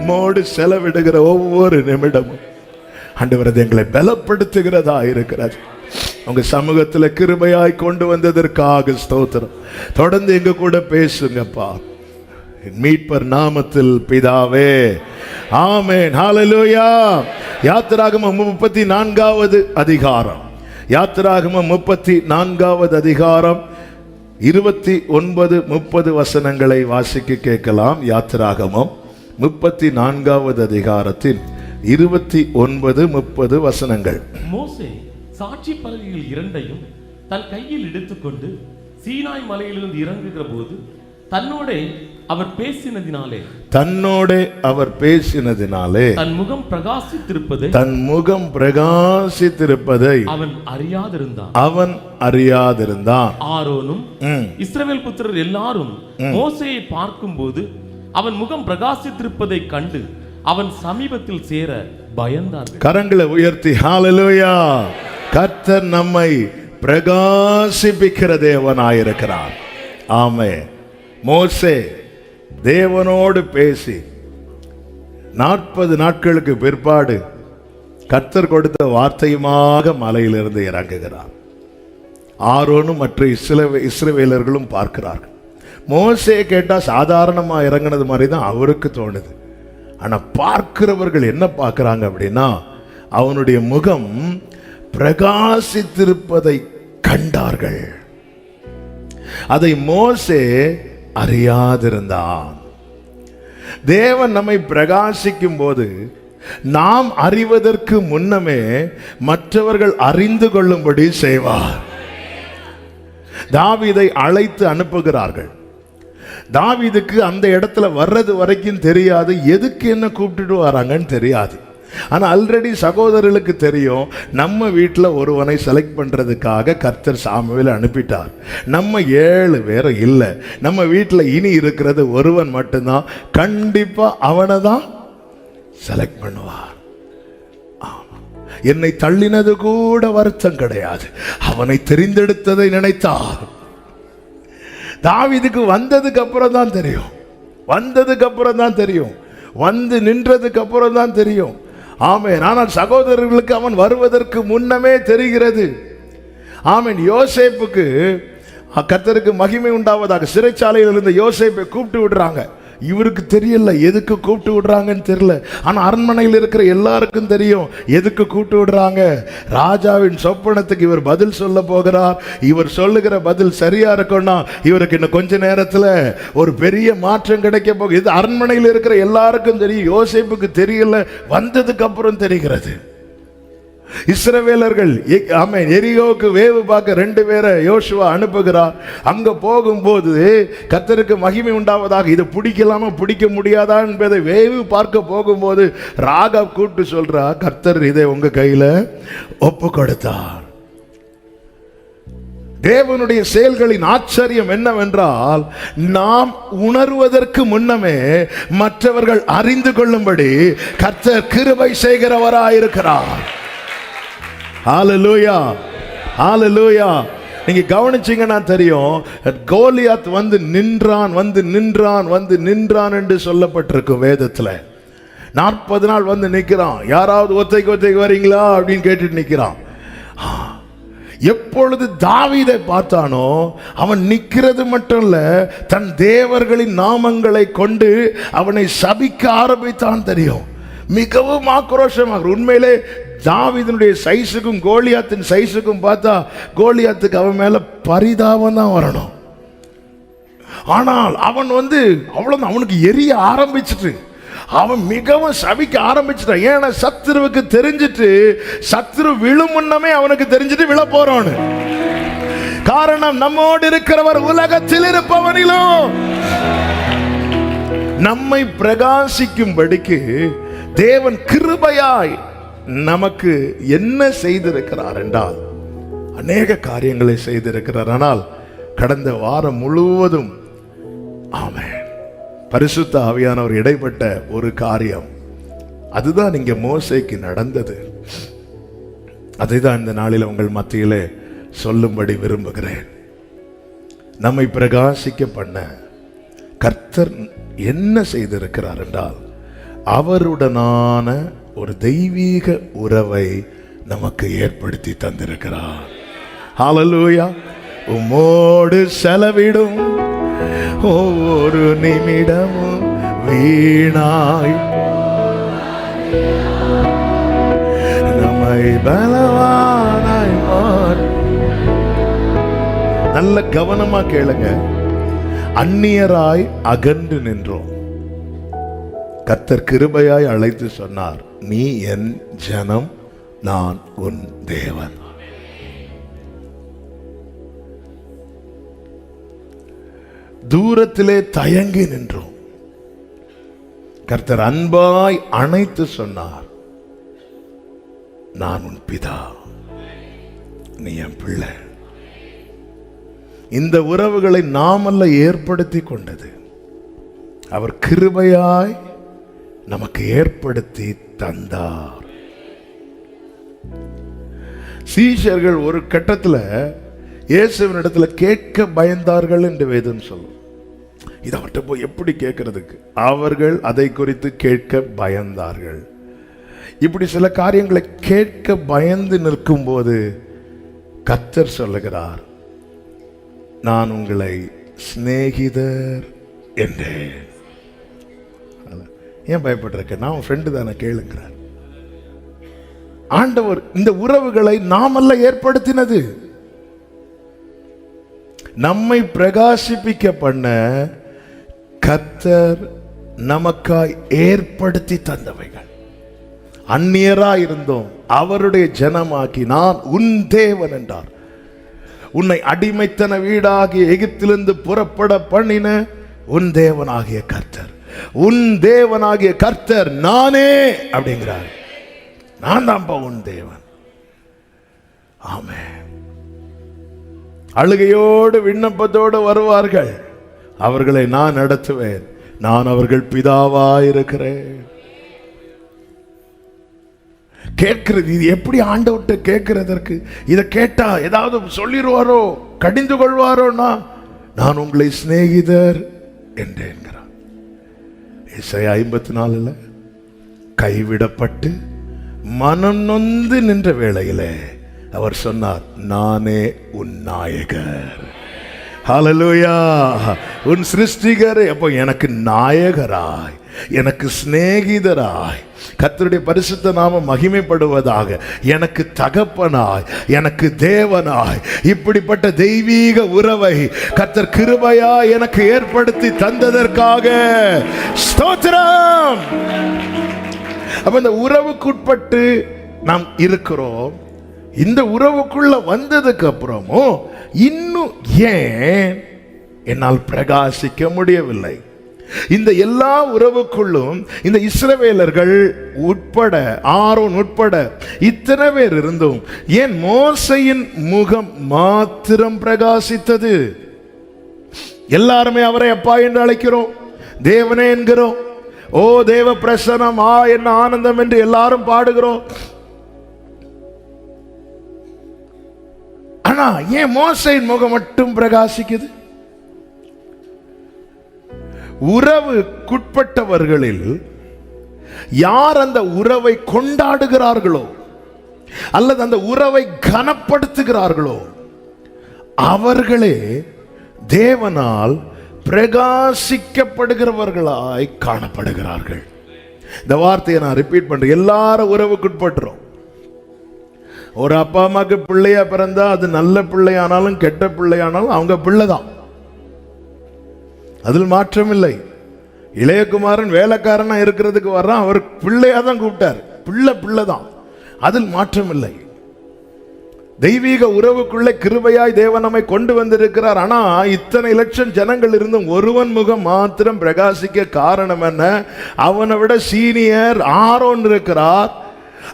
உம்மோடு செலவிடுகிற ஒவ்வொரு நிமிடமும் ஆண்டவர் அது எங்களை பலப்படுத்துகிறதா இருக்கிறது. உங்க சமூகத்தில் கிருபையாய் கொண்டு வந்ததற்காக ஸ்தோத்திரம். தொடர்ந்து எங்க கூட பேசுங்கப்பா, மீட்பர் நாமத்தில் பிதாவே, ஆமென். ஹல்லேலூயா. யாத்திராகமம் 34வது அதிகாரம், யாத்திராகமம் 34வது அதிகாரம் 29, 30 வசனங்களை வாசிக்க கேட்கலாம். யாத்திராகமம் 34வது அதிகாரத்தின் 29, 30 வசனங்கள். மோசே சாட்சி பலகைகள் இரண்டையும் தன் கையில் எடுத்துக்கொண்டு சீனாய் மலையிலிருந்து இறங்குகிற போது தன்னோட அவர் பேசினதினாலே தன் முகம் பிரகாசித்திருப்பதை அவன் அறியாதிருந்தான். ஆரோனும் இஸ்ரவேல் புத்திரர் எல்லாரும் மோசேயை பார்க்கும்போது அவன் முகம் பிரகாசித்திருப்பதை கண்டு அவன் சமீபத்தில் சேர பயந்தார்கள். கரங்களை உயர்த்தி ஹல்லேலூயா. கர்த்தர் நம்மை பிரகாசிப்பிக்கிற தேவனாயிருக்கிறார். ஆமென். மோசே தேவனோடு பேசி 40 நாட்களுக்கு பிற்பாடு கர்த்தர் கொடுத்த வார்த்தையுமாக மலையிலிருந்து இறங்குகிறார். ஆரோனும் மற்ற இஸ்ரவேலர்களும் பார்க்கிறார்கள். மோசே கேட்டா சாதாரணமா இறங்கினது மாதிரி தான் அவருக்கு தோணுது. ஆனா பார்க்கிறவர்கள் என்ன பார்க்கிறாங்க அப்படின்னா, அவனுடைய முகம் பிரகாசித்திருப்பதை கண்டார்கள். அதை மோசே அறியாதிருந்தான். தேவன் நம்மை பிரகாசிக்கும் போது நாம் அறிவதற்கு முன்னமே மற்றவர்கள் அறிந்து கொள்ளும்படி செய்வார். தாவீதை அழைத்து அனுப்புகிறார்கள். தாவீதுக்கு அந்த இடத்துல வர்றது வரைக்கும் தெரியாது, எதுக்கு என்ன கூப்பிட்டுட்டு வராங்கன்னு தெரியாது. ஆனா ஆல்ரெடி சகோதரர்களுக்கு தெரியும், நம்ம வீட்டில் ஒருவனை செலக்ட் பண்றதுக்காக கர்த்தர் சாமுவேலை அனுப்பிட்டார். நம்ம 7 பேர் இல்லை, நம்ம வீட்டில் இனி இருக்கிறது ஒருவன் மட்டும்தான், கண்டிப்பா அவனை தான் செலக்ட் பண்ணுவார். என்னை தள்ளினது கூட வருத்தம் கிடையாது, அவனை தெரிந்தெடுத்ததை நினைத்தார். தாவீதுக்கு வந்ததுக்கு அப்புறம் தான் தெரியும், வந்து நின்றதுக்கு அப்புறம் தான் தெரியும். ஆமென். ஆனால் சகோதரர்களுக்கு அவன் வருவதற்கு முன்னமே தெரிகிறது. ஆமென். யோசேப்புக்கு கர்த்தருக்கு மகிமை உண்டாவதாக சிறைச்சாலையில் இருந்த யோசேப்பை கூப்பிட்டு விடுறாங்க. இவருக்கு தெரியல எதுக்கு கூப்பிட்டு விடுறாங்கன்னு தெரியல. ஆனா அரண்மனையில் இருக்கிற எல்லாருக்கும் தெரியும் எதுக்கு கூப்பிட்டு விடுறாங்க. ராஜாவின் சொப்பனத்துக்கு இவர் பதில் சொல்ல போகிறார். இவர் சொல்லுகிற பதில் சரியா இருக்கும்னா இவருக்கு இன்னும் கொஞ்ச நேரத்தில் ஒரு பெரிய மாற்றம் கிடைக்க போகுது. இது அரண்மனையில் இருக்கிற எல்லாருக்கும் தெரியும், யோசேப்புக்கு தெரியல, வந்ததுக்கு அப்புறம் தெரிகிறது. இஸ்ரவேலர்கள் எரிகோவுக்கு வேவு பார்க்க 2 பேரை யோசுவா அனுப்புகிறார். அங்க போகும்போது கர்த்தருக்கு மகிமை உண்டாவதாக, இது பிடிக்கலாமா பிடிக்க முடியாதா என்பதை வேவு பார்க்க போகும்போது ராகாப் கூப்பிட்டு சொல்றா, கர்த்தர் இதை உங்க கையில ஒப்பு கொடுத்தார். தேவனுடைய செயல்களின் ஆச்சரியம் என்னவென்றால், நாம் உணர்வதற்கு முன்னமே மற்றவர்கள் அறிந்து கொள்ளும்படி கர்த்தர் கிருபை செய்கிறவராயிருக்கிறார். ஹல்லேலூயா, ஹல்லேலூயா. நீங்க கவனிச்சீங்கன்னா தெரியும், கோலியாத் வந்து நின்றான் என்று சொல்லப்பட்டிருக்கும் வேதத்துல. 40 நாள் வந்து நிற்கிறான். யாராவது ஒத்தைக்கு வரீங்களா அப்படின்னு கேட்டுட்டு நிற்கிறான். எப்பொழுது தாவீதை பார்த்தானோ அவன் நிற்கிறது மட்டும் இல்ல, தன் தேவர்களின் நாமங்களை கொண்டு அவனை சபிக்க ஆரம்பித்தான். தெரியும், மிகவும் ஆக்ரோஷமாக. உண்மையிலே தாவீதினுடைய சைஸுக்கும் கோலியாத்தின் சைஸுக்கும் பார்த்தா கோலியாத்துக்கு அவன் மேல பரிதாபம் தான் வரணும். ஆனால் அவன் வந்து அவ்வளவு அவனுக்கு எரிய ஆரம்பிச்சிட்டு அவன் மிகவும் சபிக்க ஆரம்பிச்சிட்டான். ஏன்னா சத்துருவுக்கு தெரிஞ்சிட்டு, சத்துரு விழும் முன்னமே அவனுக்கு தெரிஞ்சிட்டு விழ போறான்னு. காரணம், நம்மோடு இருக்கிறவர் உலகத்தில் இருப்பவனிலும் நம்மை பிரகாசிக்கும்படிக்கு தேவன் கிருபையாய் நமக்கு என்ன செய்திருக்கிறார் என்றால் அநேக காரியங்களை செய்திருக்கிறார். ஆனால் கடந்த வாரம் முழுவதும் ஆமென் பரிசுத்த ஆவியானவர் இடைப்பட்ட ஒரு காரியம், அதுதான் இங்க மோசேக்கு நடந்தது. அதை தான் இந்த நாளில் உங்கள் மத்தியிலே சொல்லும்படி விரும்புகிறேன். நம்மை பிரகாசிக்க பண்ண கர்த்தர் என்ன செய்திருக்கிறார் என்றால், அவருடனான ஒரு தெய்வீக உறவை நமக்கு ஏற்படுத்தி தந்திருக்கிறார். ஹல்லேலூயா. உம்மோடு செலவிடும் ஒவ்வொரு நிமிடமும் வீணாய் நம்மை பலவானாய் நல்ல கவனமா கேளுங்க. அந்நியராய் அகன்று நின்றோம். கர்த்தர் கிருபையாய் அழைத்து சொன்னார், நீ என் ஜனம், நான் உன் தேவன். தூரத்திலே தயங்கி நின்றோம். கர்த்தர் அன்பாய் அணைத்து சொன்னார், நான் உன் பிதா, நீ என் பிள்ளை. இந்த உறவுகளை நாமல்ல ஏற்படுத்தி கொண்டது, அவர் கிருபையாய் நமக்கு ஏற்படுத்தி தந்தார். சீஷர்கள் ஒரு கட்டத்தில் இயேசுவினிடத்துல கேட்க பயந்தார்கள் என்று வேதம் சொல்லும். இதை அவர்கிட்ட போய் எப்படி கேட்கறதுக்கு? அவர்கள் அதை குறித்து கேட்க பயந்தார்கள். இப்படி சில காரியங்களை கேட்க பயந்து நிற்கும் போது கர்த்தர் சொல்லுகிறார், நான் உங்களை சிநேகிதர் என்றேன். ஏன் பயப்பட்டிருக்க? நான் உன் ஃப்ரெண்டு தானே, கேளுங்கிறார். ஆண்டவர் இந்த உறவுகளை நாமல்ல ஏற்படுத்தினது, நம்மை பிரகாசிப்பிக்க பண்ண கர்த்தர் நமக்காய் ஏற்படுத்தி தந்தவைகள். அந்நியராய் இருந்தோம், அவருடைய ஜனமாக்கி நான் உன் தேவன் என்றார். உன்னை அடிமைத்தன வீடாகிய எகிப்திலிருந்து புறப்பட பண்ணின உன் தேவனாகிய கர்த்தர், உன் தேவனாகிய கர்த்தர் நானே அப்படிங்கிறார். நான் தான்ப்பா உன் தேவன். ஆமென். அழுகையோடு விண்ணப்பத்தோடு வருவார்கள், அவர்களை நான் நடத்துவேன், நான் அவர்கள் பிதாவாயிருக்கிறேன். கேட்கிறது இது எப்படி? ஆண்டவர்கிட்ட கேட்கிறதற்கு இதை கேட்டா ஏதாவது சொல்லிடுவாரோ, கடிந்து கொள்வாரோன்னா, நான் உங்களை சிநேகிதர் என்றேன்கிறார். ஏசாயா 54 கைவிடப்பட்டு மனம் நொந்து நின்ற வேளையிலே அவர் சொன்னார், நானே உன் நாயகர். ஹல்லேலூயா. உன் சிருஷ்டிகர். அப்போ எனக்கு நாயகராய், எனக்கு சிநேகிதராய், கர்த்தருடைய பரிசுத்த நாமம் மகிமைப்படுவதாக, எனக்கு தகப்பனாய், எனக்கு தேவனாய், இப்படிப்பட்ட தெய்வீக உறவை கர்த்தர் கிருபையாய் எனக்கு ஏற்படுத்தி தந்ததற்காக ஸ்தோத்திரம். அப்ப இந்த உறவுக்குட்பட்டு நாம் இருக்கிறோம். இந்த உறவுக்குள்ள வந்ததுக்கு அப்புறமும் இன்னும் ஏன் என்னால் பிரகாசிக்க முடியவில்லை? இந்த எல்லா உறவுக்குள்ளும் இந்த இஸ்ரவேலர்கள் உட்பட, ஆரோன் உட்பட இத்தனை பேர் இருந்தும் ஏன் மோசையின் முகம் மாத்திரம் பிரகாசித்தது? எல்லாருமே அவரை அப்பா என்று அழைக்கிறோம், தேவனே என்கிறோம். ஓ தேவ பிரசனம், ஆ என்ன ஆனந்தம் என்று எல்லாரும் பாடுகிறோம். ஆனா ஏன் மோசையின் முகம் மட்டும் பிரகாசிக்குது? உறவுக்குட்பட்டவர்களில் யார் அந்த உறவை கொண்டாடுகிறார்களோ அல்லது அந்த உறவை கனப்படுத்துகிறார்களோ அவர்களே தேவனால் பிரகாசிக்கப்படுகிறவர்களாய் காணப்படுகிறார்கள். இந்த வார்த்தையை நான் ரிப்பீட் பண்றேன். எல்லாரும் உறவுக்குட்பட்டுறோம். ஒரு அப்பா அம்மாக்கு பிள்ளையா பிறந்தா அது நல்ல பிள்ளையானாலும் கெட்ட பிள்ளையானாலும் அவங்க பிள்ளைதான், அதில் மாற்றம் இல்லை. இளையகுமாரன் வேலைக்காரனா இருக்கிறதுக்கு வர்றான், அவர் பிள்ளையா தான் கூப்பிட்டார், பிள்ளைதான், அதில் மாற்றம் இல்லை. தெய்வீக உறவுக்குள்ளே கிருபையாய் தேவன் நம்மை கொண்டு வந்திருக்கிறார். ஆனா இத்தனை லட்சம் ஜனங்கள் இருந்தும் ஒருவன் முகம் மாத்திரம் பிரகாசிக்க காரணம் என்ன? அவனை விட சீனியர் ஆரோன் இருக்கிறார்.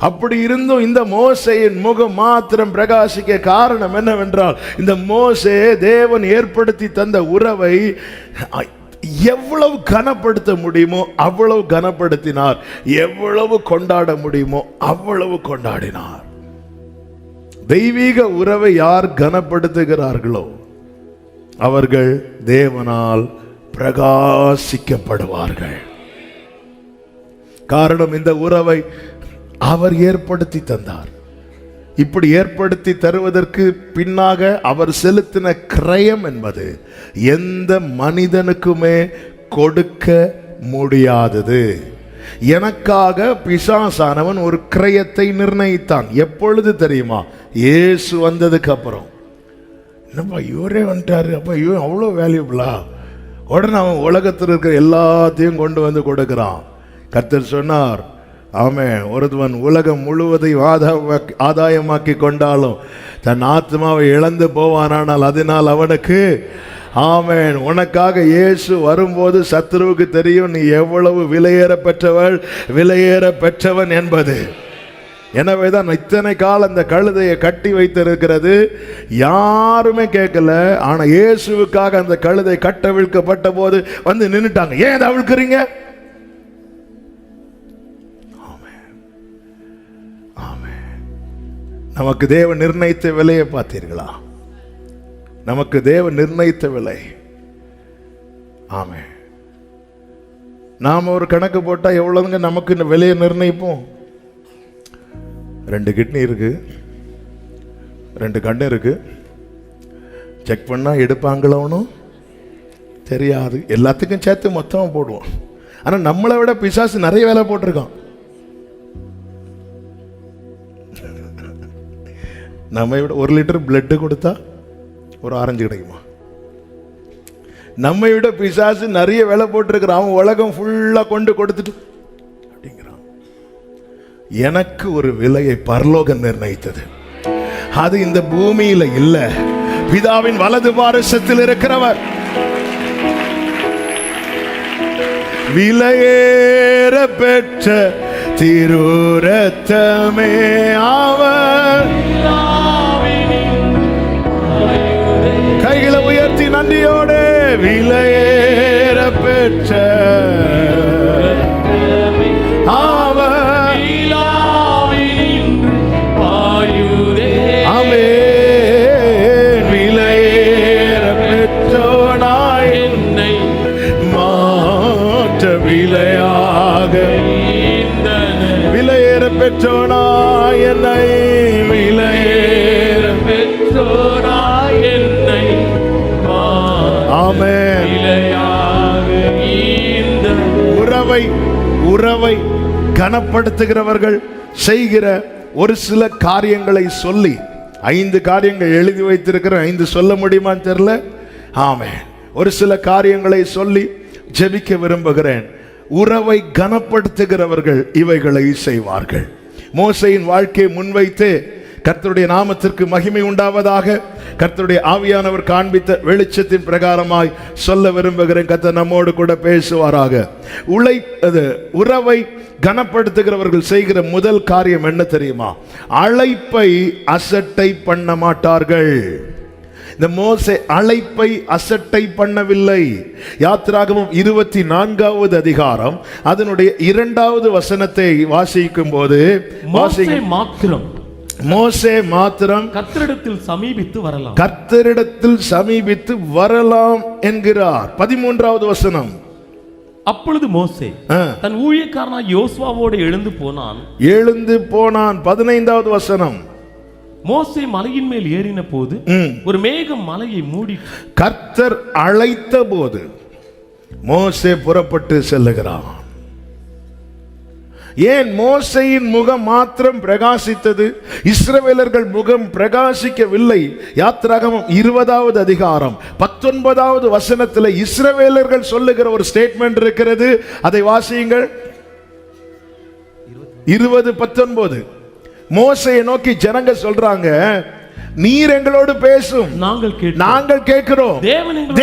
அப்படி இருந்தும் இந்த மோசேயின் முகம் மாத்திரம் பிரகாசிக்க காரணம் என்னவென்றால், இந்த மோசே தேவன் ஏற்படுத்தி தந்த உறவை எவ்வளவு கனப்படுத்த முடியுமோ அவ்வளவு கனப்படுத்தினார், எவ்வளவு கொண்டாட முடியுமோ அவ்வளவு கொண்டாடினார். தெய்வீக உறவை யார் கனப்படுத்துகிறார்களோ அவர்கள் தேவனால் பிரகாசிக்கப்படுவார்கள். காரணம், இந்த உறவை அவர் ஏற்படுத்தி தந்தார். இப்படி ஏற்படுத்தி தருவதற்கு பின்னாக அவர் செலுத்தின கிரயம் என்பது எந்த மனிதனுக்குமே கொடுக்க முடியாதது. எனக்காக பிசாசானவன் ஒரு கிரயத்தை நிர்ணயித்தான். எப்பொழுது தெரியுமா? இயேசு வந்ததுக்கு அப்புறம். என்னப்பா இவரே வந்துட்டாரு, அப்ப இவன் அவ்வளோ வேல்யூபிளா? உடனே அவன் உலகத்தில் இருக்கிற எல்லாத்தையும் கொண்டு வந்து கொடுக்கிறான். கர்த்தர் சொன்னார், ஆமென், ஒருவன் உலகம் முழுவதையும் ஆதாயமாக்கி கொண்டாலும் தன் ஆத்மாவை இழந்து போவானால் அதனால் அவனுக்கு, ஆமென், உனக்காக இயேசு வரும்போது சத்துருவுக்கு தெரியும் நீ எவ்வளவு விலையேற பெற்றவள், விலையேற பெற்றவன் என்பது. எனவேதான் இத்தனை காலம் அந்த கழுதையை கட்டி வைத்திருக்கிறது. யாருமே கேட்கல. ஆனா இயேசுவுக்காக அந்த கழுதை கட்டவிழ்க்கப்பட்ட போது வந்து நின்னுட்டாங்க. ஏன் அதை அவிழ்க்கிறீங்க? நமக்கு தேவன் நிர்ணயித்த விலையை பார்த்தீர்களா? நமக்கு தேவன் நிர்ணயித்த விலை. ஆமே, நாம ஒரு கணக்கு போட்டா எவ்வளவுங்க நமக்கு இந்த விலையை நிர்ணயிப்போம்? 2 கிட்னி இருக்கு, 2 கண்ணு இருக்கு, செக் பண்ணா எடுப்பாங்களோனும் தெரியாது. எல்லாத்துக்கும் சேர்த்து மொத்தமா போடுவோம். ஆனா நம்மளை விட பிசாசு நிறைய வேலை போட்டிருக்கான். நம்ம விட 1 லிட்டர் பிளட் கொடுத்தா ஒரு ஆரஞ்சு கிடைக்குமா? நம்ம விட பிசாசு நிறைய வேலை போட்டிருக்கிறான். அவன் உலகம் ஃபுல்லா கொண்டு கொடுத்துட்டு அப்படிங்கிறான். எனக்கு ஒரு விலையை பரலோகம் நிர்ணயித்தது. அது இந்த பூமியில இல்ல, பிதாவின் வலது பாரசத்தில் இருக்கிறவர். விலையேற பெற்ற திருரத்தமே அவர். கைகளை உயர்த்தி நன்றியோடு, விலையேற பெற்ற அவர். ஆமென். விலையேற பெற்றோனாய் என்னை மாற்ற விலையாக, விலையேற பெற்றோனாய் என்னை, விலையேற பெற்றோனாய் என்னை. ஆமென். உறவை கனப்படுத்துகிறவர்கள் செய்கிற ஒரு சில காரியங்களை சொல்லி, 5 காரியங்கள் எழுதி வைத்திருக்கிற, 5 சொல்ல முடியுமான்னு தெரியல. ஆமென். ஒரு சில காரியங்களை சொல்லி ஜெபிக்க விரும்புகிறேன். உறவை கனப்படுத்துகிறவர்கள் இவைகளை செய்வார்கள். மோசேயின் வாழ்க்கையை முன்வைத்து கர்த்தருடைய நாமத்திற்கு மகிமை உண்டாவதாக கர்த்தருடைய ஆவியானவர் காண்பித்த வெளிச்சத்தின் பிரகாரமாய் சொல்ல விரும்புகிறேன். கர்த்தர் நம்மோடு கூட பேசுவாராக. உறவை கனப்படுத்துகிறவர்கள் செய்கிற முதல் காரியம் என்ன தெரியுமா? அழைப்பை அசட்டை பண்ண மாட்டார்கள். இந்த மோசே அழைப்பை அசட்டை பண்ணவில்லை. யாத்திராகமம் 24வது அதிகாரம் அதனுடைய 2வது வசனத்தை வாசிக்கும் போது, மோசே மாத்திரம் கர்த்தரிடத்தில் சமீபித்து வரலாம், கர்த்தரிடத்தில் சமீபித்து வரலாம் என்கிறார். 13வது வசனம். அப்பொழுது மோசே தன் ஊழியக்காரனாய் யோசுவாவோடு எழுந்து போனான். 15வது வசனம். மோசே மலையின் மேல் ஏறின போது ஒரு மேகம் மலையை மூடி, கர்த்தர் அழைத்த போது மோசே புறப்பட்டு செல்லுகிறான். ஏன் மோசேயின் முகம் மாத்திரம் பிரகாசித்தது, இஸ்ரவேலர்கள் முகம் பிரகாசிக்கவில்லை? யாத்திராகமம் 20வது அதிகாரம் 19வது வசனத்தில் இஸ்ரவேலர்கள் சொல்லுகிற ஒரு ஸ்டேட்மெண்ட் இருக்கிறது. அதை வாசியுங்கள். 20:19. மோசேயை நோக்கி ஜனங்க சொல்றாங்க, நீர் எங்களோடு பேசும், நாங்கள் கேட்கிறோம்.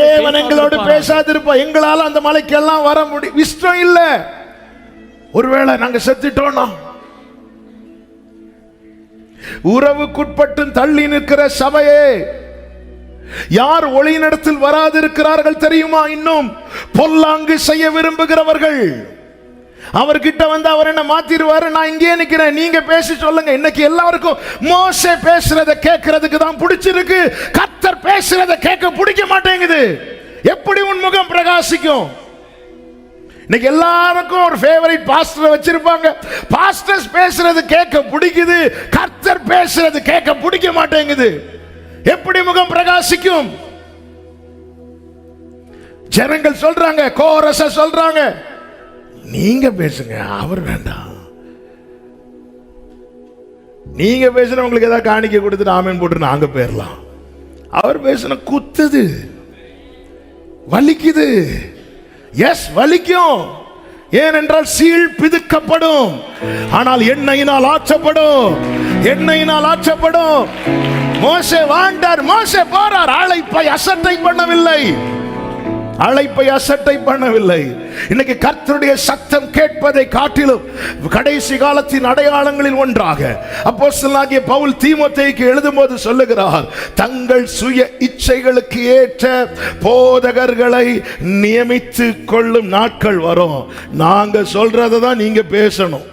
தேவன் எங்களோடு பேசாதிருப்பா, எங்களால அந்த மலைக்கு எல்லாம் வர முடியும், இஷ்டம் இல்ல. ஒருவேளை நாங்க செத்துட்டோம்னா, உறவுக்குட்பட்டு தள்ளி நிற்கிற சபையே, யார் ஒளியினிடத்தில் வராதிருக்கிறார்கள் தெரியுமா? இன்னும் பொல்லாங்கு செய்ய விரும்புகிறவர்கள். அவர்கிட்ட வந்து அவர் என்ன மாத்திடுவாரு, நான் இங்கே நிக்கிறேன், நீங்க பேசி சொல்லுங்க. இன்னைக்கு எல்லாருக்கும் மோசே பேசுறத கேட்கறதுக்கு தான் பிடிச்சிருக்கு, கர்த்தர் பேசுறத கேட்க பிடிக்க மாட்டேங்குது. எப்படி உன் முகம் பிரகாசிக்கும்? இன்னைக்கு எல்லாருக்கும் ஒரு ஃபேவரட் பாஸ்டர் வச்சிருப்பாங்க. பாஸ்டர்ஸ் பேசுறது கேட்க பிடிக்குது, கர்த்தர் பேசுறது கேட்க பிடிக்க மாட்டேங்குது. எப்படி முகம் பிரகாசிக்கும்? ஜனங்கள் சொல்றாங்க, கோரஸ சொல்றாங்க, நீங்க பேசுங்க, அவர் வேண்டாம். நீங்க பேசுன உங்களுக்கு ஏதாவது காணிக்க கொடுத்துட்டு ஆமேன் போட்டு நாங்க போயிடலாம். அவர் பேசுன குத்துது, வலிக்குது. எஸ், வலிக்கும். ஏனென்றால் சீழ் பிதுக்கப்படும், ஆனால் எண்ணெயினால் ஆற்றப்படும், எண்ணெயினால் ஆற்றப்படும். மோசே வாழ்ந்தார், மோசே போறார். அழைப்பை அசட்டை பண்ணவில்லை, அழைப்பை அசட்டை பண்ணவில்லை. இன்னைக்கு கர்த்தருடைய சத்தம் கேட்பதை காட்டிலும் கடைசி காலத்தின் அடையாளங்களில் ஒன்றாக அப்போஸ்தலனாகிய பவுல் தீமோத்தேயுக்கு எழுதும்போது சொல்லுகிறார், தங்கள் சுய இச்சைகளுக்கு ஏற்ற போதகர்களை நியமித்து கொள்ளும் நாட்கள் வரும். நாங்க சொல்றதை தான் நீங்க பேசணும்.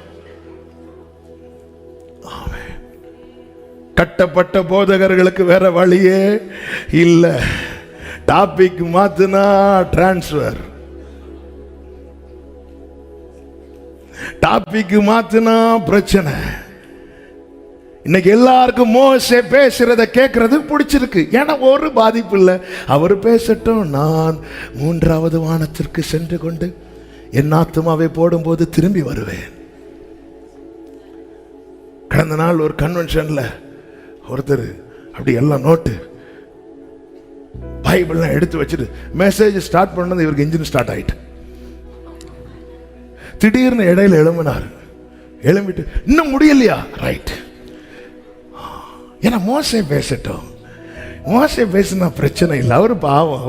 கட்டப்பட்ட போதகர்களுக்கு வேற வழியே இல்லை. டாபிக் மாத்துனா டிரான்ஸ்பர், டாபிக் மாத்துனா பிரச்சனை. இன்னைக்கு எல்லாருக்கும் மோசே பேசுறத கேட்கறது பிடிச்சிருக்கு. ஏன்னா ஒரு பாதிப்பு இல்லை, அவர் பேசட்டும், நான் 3வது வானத்திற்கு சென்று கொண்டு என் ஆத்துமாவை போடும்போது திரும்பி வருவேன். கடந்த நாள் ஒரு கன்வென்ஷன்ல ஒருத்தர் அப்படி எல்லாம் நோட்டு பைபிள்லாம் எடுத்து வச்சுட்டு மெசேஜ் ஸ்டார்ட் பண்ணது, இவருக்கு இன்ஜின் ஸ்டார்ட் ஆயிட்டு திடீர்னு இடையில எழும்பினார். எழும்பிட்டு இன்னும் முடியலையா? ரைட், ஏன்னா மோசே பேசட்டும், மோசே பேசினா பிரச்சனை இல்லை. அவர் பாவம்,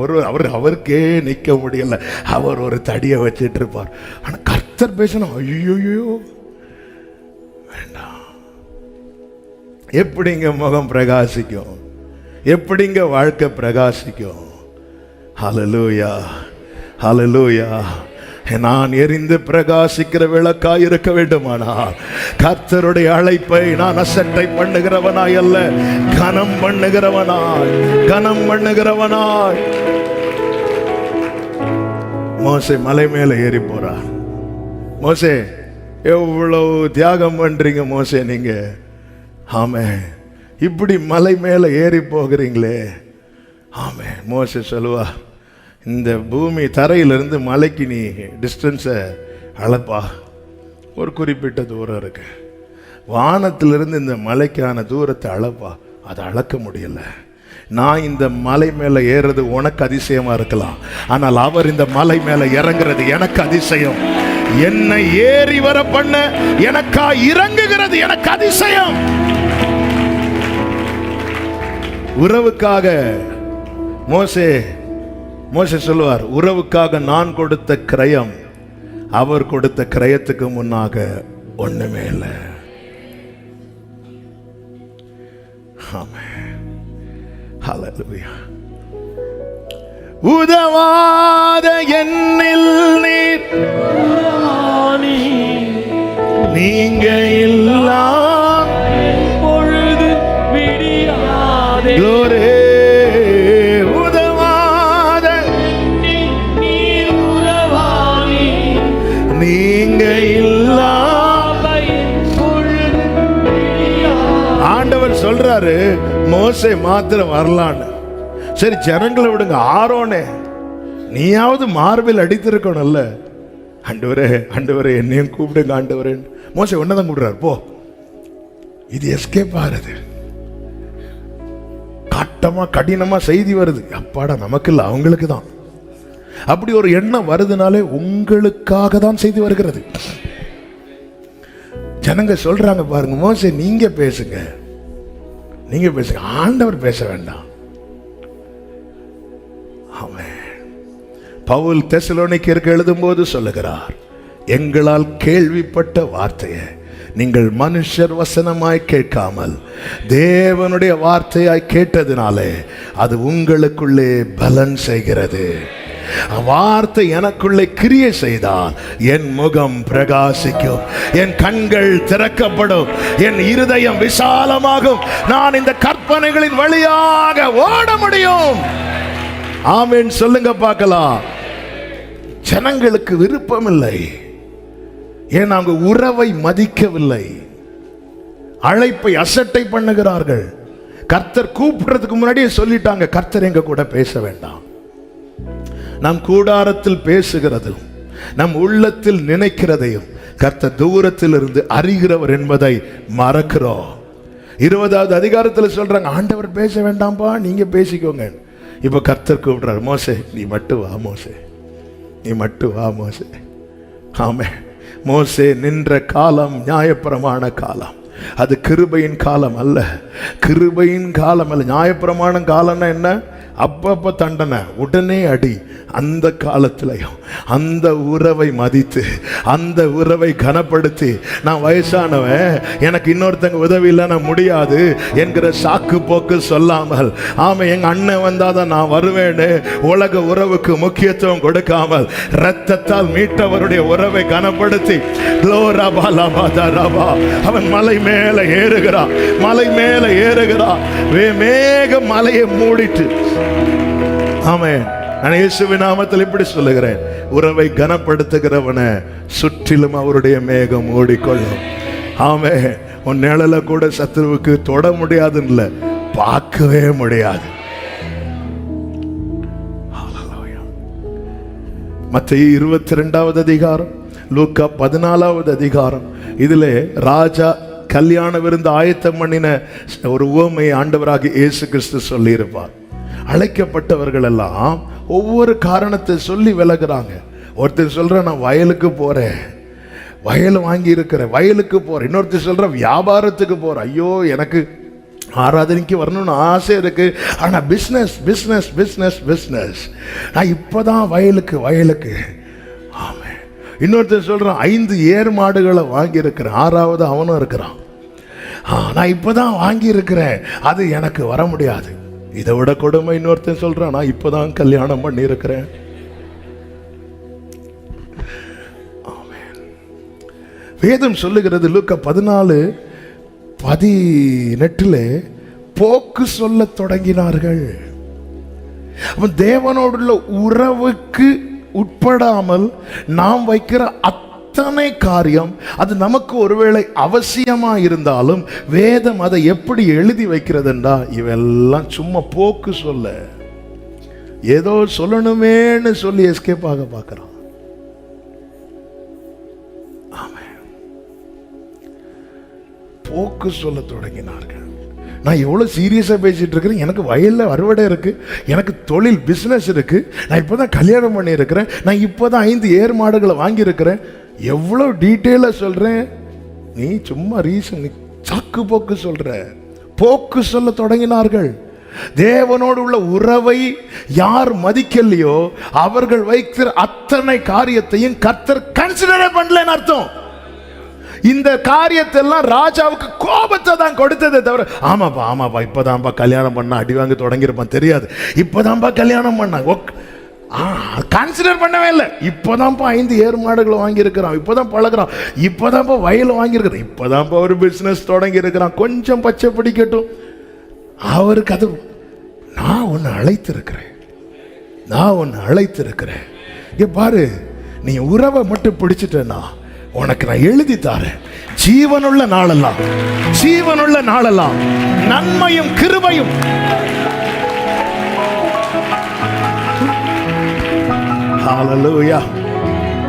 அவருக்கே நிற்க முடியல, அவர் ஒரு தடியை வச்சுட்டு இருப்பார். ஆனால் கர்த்தர் பேசணும், ஐயோ வேண்டாம். எப்படிங்க முகம் பிரகாசிக்கும்? எப்படிங்க வாழ்க்கை பிரகாசிக்கும்? ஹல்லேலூயா, ஹல்லேலூயா. நான் எரிந்து பிரகாசிக்கிற விளக்காய் இருக்க வேண்டுமானால் கர்த்தருடைய அழைப்பை நான் அசட்டை பண்ணுகிறவனாய் அல்ல, கனம் பண்ணுகிறவனாய், கனம் பண்ணுகிறவனாய். மோசே மலை மேல ஏறி போறார். மோசே, எவ்வளவு தியாகம் பண்றீங்க மோசே நீங்க. ஆமே, இப்படி மலை மேல ஏறி போகிறீங்களே. ஆமே, மோசே சொல்லுவா, இந்த பூமி தரையிலிருந்து மலைக்கு நீ டிஸ்டன்ஸை அளப்பா, ஒரு குறிப்பிட்ட தூரம் இருக்கு. வானத்திலிருந்து இந்த மலைக்கான தூரத்தை அளப்பா, அதை அளக்க முடியல. நான் இந்த மலை மேல ஏறுறது உனக்கு அதிசயமா இருக்கலாம், ஆனால் அவர் இந்த மலை மேல இறங்குறது எனக்கு அதிசயம். என்னை ஏறி வர பண்ண எனக்கா இறங்குகிறது எனக்கு அதிசயம். உறவுக்காக மோசே சொல்லுவார், உறவுக்காக நான் கொடுத்த கிரயம் அவர் கொடுத்த கிரயத்துக்கு முன்னாக ஒண்ணுமே இல்லை. ஹல்லேலூயா. உதவாத என்னில் நீங்க இல்லா பொழுது விடியாதே. உதவாத நீங்க இல்லா. ஆண்டவர் சொல்றாரு, மோசே மாத்திரம் வரலான்னு. சரி, ஜனங்களை விடுங்க, ஆரோனே நீயாவது மார்பில் அடித்திருக்கணும்ல. ஆண்டவரே என்னையும் கூப்பிடுங்க ஆண்டவரே. மோசே ஒன்னதான் கூப்பிடுறாரு, போ. இது எஸ்கேப் ஆகுது. கட்டமா கடினமா செய்தி வருது, அப்பாடா நமக்கு இல்லை அவங்களுக்கு தான். அப்படி ஒரு எண்ணம் வருதுனாலே உங்களுக்காக தான் செய்தி வருகிறது. ஜனங்க சொல்றாங்க பாருங்க, மோசே நீங்க பேசுங்க, நீங்க பேசுங்க, ஆண்டவர் பேச வேண்டாம். பவுல் தெசலோனிக்கேயருக்கு எழுதும்போது சொல்லுகிறார், எங்களால் கேள்விப்பட்ட வார்த்தையை நீங்கள் மனுஷர் வசனமாய் கேட்காமல் தேவனுடைய வார்த்தையாய் கேட்டதினாலே அது உங்களுக்குள்ளே பலன் செய்கிறது. வார்த்தை எனக்குள்ளே கிரியை செய்தால் என் முகம் பிரகாசிக்கும், என் கண்கள் திறக்கப்படும், என் இருதயம் விசாலமாகும், நான் இந்த கற்பனைகளின் வழியாக ஓட முடியும். ஆமென் சொல்லுங்க பார்க்கலாம். ஜனங்களுக்கு விருப்பம் இல்லை. ஏன் அவங்க உறவை மதிக்கவில்லை, அழைப்பை அசட்டை பண்ணுகிறார்கள். கர்த்தர் கூப்பிடுறதுக்கு முன்னாடியே சொல்லிட்டாங்க, கர்த்தர் எங்க கூட பேச வேண்டாம். நம் கூடாரத்தில் பேசுகிறதும் நம் உள்ளத்தில் நினைக்கிறதையும் கர்த்தர் தூரத்தில் இருந்து அறிகிறவர் என்பதை மறக்கிறோம். 20வது அதிகாரத்தில் சொல்றாங்க, ஆண்டவர் பேச வேண்டாம்பா, நீங்க பேசிக்கோங்க. இப்ப கர்த்தர் கூப்பிடுறாரு, மோசே நீ மட்டும் வா, மோசே நீ மட்டும் வா மோசே. ஆமே, மோசே நின்ற காலம் நியாயப்பிரமாண காலம். அது கிருபையின் காலம் அல்ல, கிருபையின் காலம் அல்ல. நியாயப்பிரமாண காலம்னா என்ன? அப்பப்ப தண்டனை, உடனே அடி. அந்த காலத்திலையும் அந்த உறவை மதித்து அந்த உறவை கனப்படுத்தி, நான் வயசானவன், எனக்கு இன்னொருத்தங்க உதவி இல்லைன்னா முடியாது என்கிற சாக்கு போக்கு சொல்லாமல், ஆமா எங்க அண்ணன் வந்தாதான் நான் வருவேன்னு உலக உறவுக்கு முக்கியத்துவம் கொடுக்காமல், இரத்தத்தால் மீட்டவருடைய உறவை கனப்படுத்தி, அவன் மலை மேல ஏறுகிறான், மலை மேல ஏறுகிறான். மேக மலையை மூடிட்டு, ஆமென். நான் இயேசுவின் நாமத்தில் இப்படி சொல்லுகிறேன், உறவை கனப்படுத்துகிறவனை சுற்றிலும் அவருடைய மேகம் ஓடிக்கொள்ளும். ஆமே, உன் நிழல கூட சத்துருவுக்கு தொட முடியாதுன்னு இல்ல, பார்க்கவே முடியாது. மத்தேயு 22வது அதிகாரம், லூக்கா 14வது அதிகாரம், இதுல ராஜா கல்யாண விருந்து ஆயத்தம் பண்ணின ஒரு உவமையை ஆண்டவராகிய இயேசு கிறிஸ்து சொல்லி இருப்பார். அழைக்கப்பட்டவர்கள் எல்லாம் ஒவ்வொரு காரணத்தை சொல்லி விலகுறாங்க. ஒருத்தர் சொல்ற, நான் வயலுக்கு போறேன், வயல் வாங்கி இருக்கிறேன், வயலுக்கு போறேன். இன்னொருத்தர் சொல்ற, வியாபாரத்துக்கு போறேன், ஐயோ எனக்கு ஆராதனைக்கு வரணும்னு ஆசை இருக்கு, ஆனா பிஸ்னஸ் பிஸ்னஸ் பிஸ்னஸ் பிஸ்னஸ், நான் இப்பதான் வயலுக்கு. ஆமே. இன்னொருத்தர் சொல்றான், 5 ஏர் மாடுகளை வாங்கி இருக்கிறேன், 6வது அவனும் இருக்கிறான், நான் இப்பதான் வாங்கி இருக்கிறேன், அது எனக்கு வர முடியாது. இதை விட கொடுமை இன்னொருத்தன் சொல்றான், நான் இப்பதான் கல்யாணம் பண்ணி இருக்கிறேன். வேதம் சொல்லுகிறது, லூக்கா 14:18 போக்கு சொல்ல தொடங்கினார்கள். தேவனோடுள்ள உறவுக்கு உட்படாமல் நாம் வைக்கிற அத்தனை காரியம், அது நமக்கு ஒருவேளை அவசியமா இருந்தாலும் வேதம் அதை எப்படி எழுதி வைக்கிறதுண்டா, இவெல்லாம் சும்மா போக்கு சொல்ல, ஏதோ சொல்லணுமேன்னு சொல்லி எஸ்கேப் ஆக பார்க்கிறான். போக்கு சொல்ல தொடங்கினார்கள். நான் எவ்வளவு சீரியஸா பேசிட்டு இருக்கிறேன், எனக்கு வயல்ல அறுவடை இருக்கு, எனக்கு தொழில் பிசினஸ் இருக்கு, நான் இப்பதான் கல்யாணம் பண்ணி இருக்கிறேன், நான் இப்பதான் 5 ஏர் மாடுகளை வாங்கி இருக்கிறேன், எவ்வளவு டீட்டெயிலா சொல்றேன். நீ சும்மா ரீசன் சாக்கு போக்கு சொல்ற. போக்கு சொல்ல தொடங்கினார்கள். தேவனோடு உள்ள உறவை யார் மதிக்கலையோ அவர்கள் வைக்கிற அத்தனை காரியத்தையும் கர்த்தர் கன்சிடர் பண்ணலன்னு அர்த்தம். இந்த காரியத்தெல்லாம் ராஜாவுக்கு கோபத்தை தான் கொடுத்ததே தவிர, ஆமாப்பா இப்பதான்ப்பா கல்யாணம் பண்ண, அடி வாங்க தொடங்கிருப்பான் தெரியாது, இப்பதான்ப்பா கல்யாணம் பண்ண கன்சிடர் பண்ணவே இல்லை. இப்பதான்ப்பா 5 ஏர் மாடுகளை வாங்கி இருக்கிறான், இப்பதான் பழகிறான், இப்பதான்ப்பா வயல் வாங்கியிருக்கிறான், இப்பதான்ப்பா ஒரு பிசினஸ் தொடங்கி இருக்கிறான், கொஞ்சம் பச்சை பிடிக்கட்டும். அவருக்கு அது, நான் உன்னை அழைத்திருக்கிறேன். இங்க பாரு, நீ உறவை மட்டும் பிடிச்சிட்டேன்னா உனக்கு நான் எழுதி தாரேன், ஜீவனுள்ள நாளெல்லாம் நன்மையும் கிருபையும். ஹல்லேலூயா,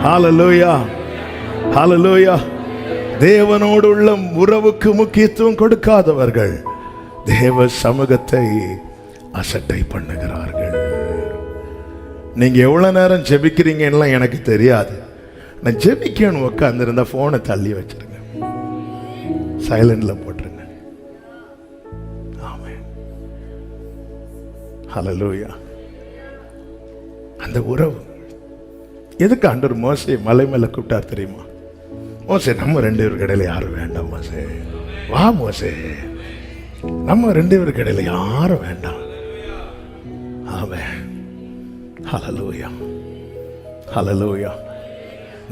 ஹல்லேலூயா, ஹல்லேலூயா. தேவனோடு உள்ள உறவுக்கு முக்கியத்துவம் கொடுக்காதவர்கள் தேவ சமூகத்தை அசட்டை பண்ணுகிறார்கள். நீங்க எவ்வளவு நேரம் ஜெபிக்கிறீங்கன்னா எனக்கு தெரியாது. நான் ஜெபிக்கணும் உட்காந்துருந்தா போனை தள்ளி வச்சிருங்க, சைலண்ட்ல போட்டுருங்க. ஆமென், ஹல்லேலூயா. அந்த உறவு எதுக்கு ஆண்டவர் மோசே மலை மேல கூப்பிட்டார் தெரியுமா? மோசே, நம்ம 2 பேருக்கு இடையில யாரும் வேண்டாம் மோசே, வா மோசே, நம்ம 2 பேருக்கு இடையில யாரும் வேண்டாம். ஆமென், ஹல்லேலூயா, ஹல்லேலூயா.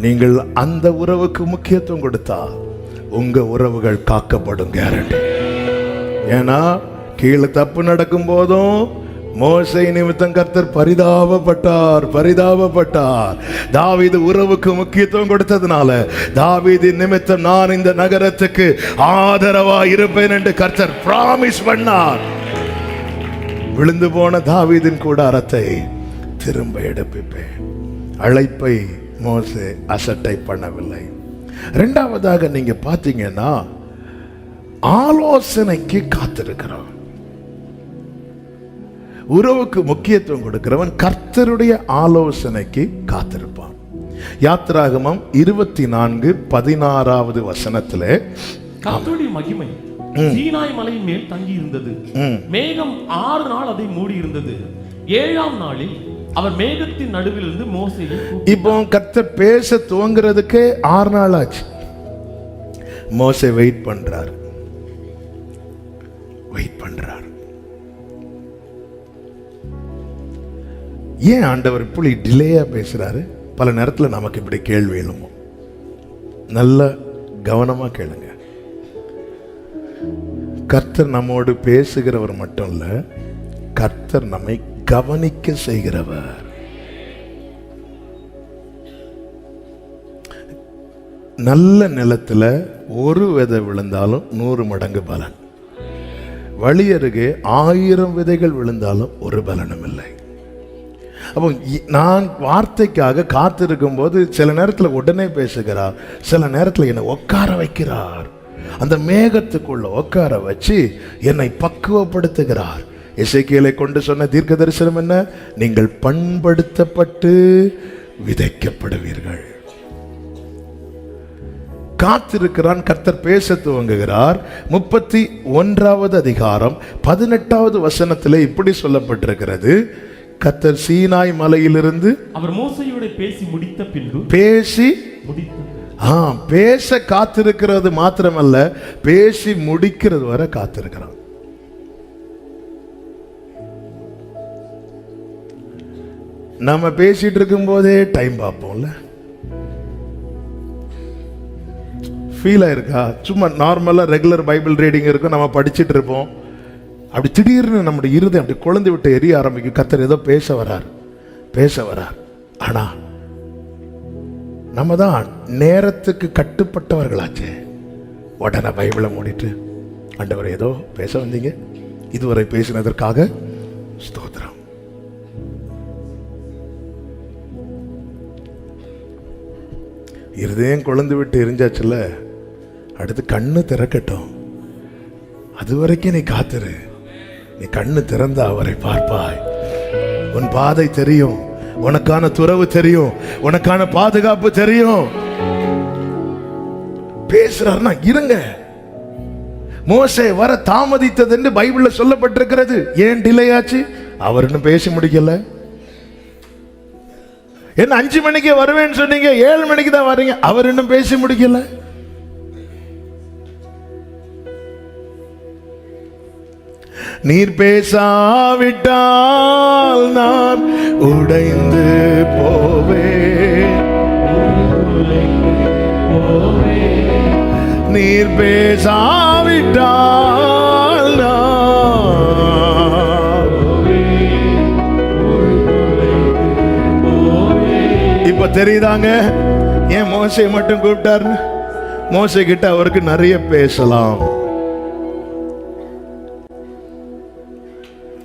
நீங்கள் அந்த உறவுக்கு முக்கியத்துவம் கொடுத்தா உங்க உறவுகள் காக்கப்படும், கேரண்டி. ஏன்னா கீழே தப்பு நடக்கும் போதும் மோசே நிமித்தம் கர்த்தர் பரிதாபப்பட்டார். தாவீது உறவுக்கு முக்கியத்துவம் கொடுத்ததுனால தாவீது நிமித்தம் நான் இந்த நகரத்துக்கு ஆதரவா இருப்பேன் என்று கர்த்தர் பிராமிஸ் பண்ணார். விழுந்து போன தாவீதின் கூடாரத்தை திரும்ப எடுப்பிப்பேன். அழைப்பை மோசே அசட்டை பண்ணவில்லை. இரண்டாவதாக நீங்க பாத்தீங்கன்னா ஆலோசனைக்கு காத்திருக்கிறோம். உறவுக்கு முக்கியத்துவம் கொடுக்கிறவன் கர்த்தருடைய ஆலோசனைக்கு காத்திருப்பான். யாத்திராகமம் 24:16 வசனத்திலே கர்த்தருடைய மகிமை சீனாய் மலையின் மேல் தங்கி இருந்தது. மேகம் 6 நாள் அதை மூடி இருந்தது. 7ஆம் நாளில் அவர் மேகத்தின் நடுவில் இருந்து மோசேயை இப்போ கர்த்தர் பேச துவங்குறதுக்கு 6 நாள் ஆச்சு. மோசே வெயிட் பண்றார். ஏன் ஆண்டவர் இப்படி டிலேயா பேசுறாரு? பல நேரத்தில் நமக்கு இப்படி கேள்வி எழுமோ. நல்ல கவனமா கேளுங்க. கர்த்தர் நம்மோடு பேசுகிறவர் மட்டும் இல்ல, கர்த்தர் நம்மை கவனிக்க செய்கிறவர். நல்ல நிலத்துல ஒரு விதை விழுந்தாலும் 100 மடங்கு பலன். வழி அருகே 1000 விதைகள் விழுந்தாலும் ஒரு பலனும் இல்லை. அப்போ நான் வார்த்தைக்காக காத்திருக்கும் போது சில நேரத்தில் உடனே பேசுகிறார், சில நேரத்தில் என்னை உட்கார வைக்கிறார். அந்த மேகத்துக்குள்ள உட்கார வச்சு என்னை பக்குவப்படுத்துகிறார். எசேக்கியேலை கொண்டு சொன்ன தீர்க்க தரிசனம் என்ன? நீங்கள் பண்படுத்தப்பட்டு விதைக்கப்படுவீர்கள். காத்திருக்கிறான். கர்த்தர் பேச துவங்குகிறார். 31வது அதிகாரம் 18வது வசனத்திலே இப்படி சொல்லப்பட்டிருக்கிறது. கர்த்தர் சீனாய் மலையிலிருந்து அவர் மோசேயோடு பேசி முடித்த பின்பு பேச காத்திருக்கிறது மாத்திரமல்ல, பேசி முடிக்கிறது வரை காத்திருக்கிறான். நம்ம பேசிட்டு இருக்கும் போதே டைம் பார்ப்போம்ல. ஃபீல் ஆயிருக்கா? சும்மா நார்மலா ரெகுலர் பைபிள் ரீடிங் இருக்கும், நம்ம படிச்சுட்டு இருப்போம். அப்படி திடீர்னு நம்முடைய இருதயம் அப்படி குழந்தை விட்டு எரிய ஆரம்பிக்கும். கர்த்தர் ஏதோ பேச வரார். ஆனா நம்ம தான் நேரத்துக்கு கட்டுப்பட்டவர்களாச்சே. உடனே பைபிளை மூடிட்டு, ஆண்டவர் ஏதோ பேச வந்தீங்க, இதுவரை பேசினதற்காக ஸ்தோத்திரம். இருதயம் குழந்தை விட்டு எரிஞ்சாச்சுல, அடுத்து கண்ணு திறக்கட்டும். அது வரைக்கும் நீ காத்திரு. நீ கண்ணு திறந்தா அவரை பார்ப்பாய். உன் பாதை தெரியும், உனக்கான துறவு தெரியும், உனக்கான பாதுகாப்பு தெரியும். பேசுறாருன்னா இருங்க. மோசே வர தாமதித்தது என்று பைபிள்ல சொல்லப்பட்டிருக்கிறது. ஏன் டிலே ஆச்சு? அவர் இன்னும் பேசி முடிக்கல. என்ன 5 மணிக்கு வருவேன்னு சொன்னீங்க, 7 மணிக்கு தான் வரீங்க, அவர் இன்னும் பேசி முடிக்கல. நீர் பேசாவிட்டால் நான் உடைந்து போவேன். நீர் பேசாவிட்டால் இப்ப தெரியுதாங்க ஏன் மோசே மட்டும் கூப்பிட்டாரு? மோசே கிட்ட அவருக்கு நிறைய பேசலாம்.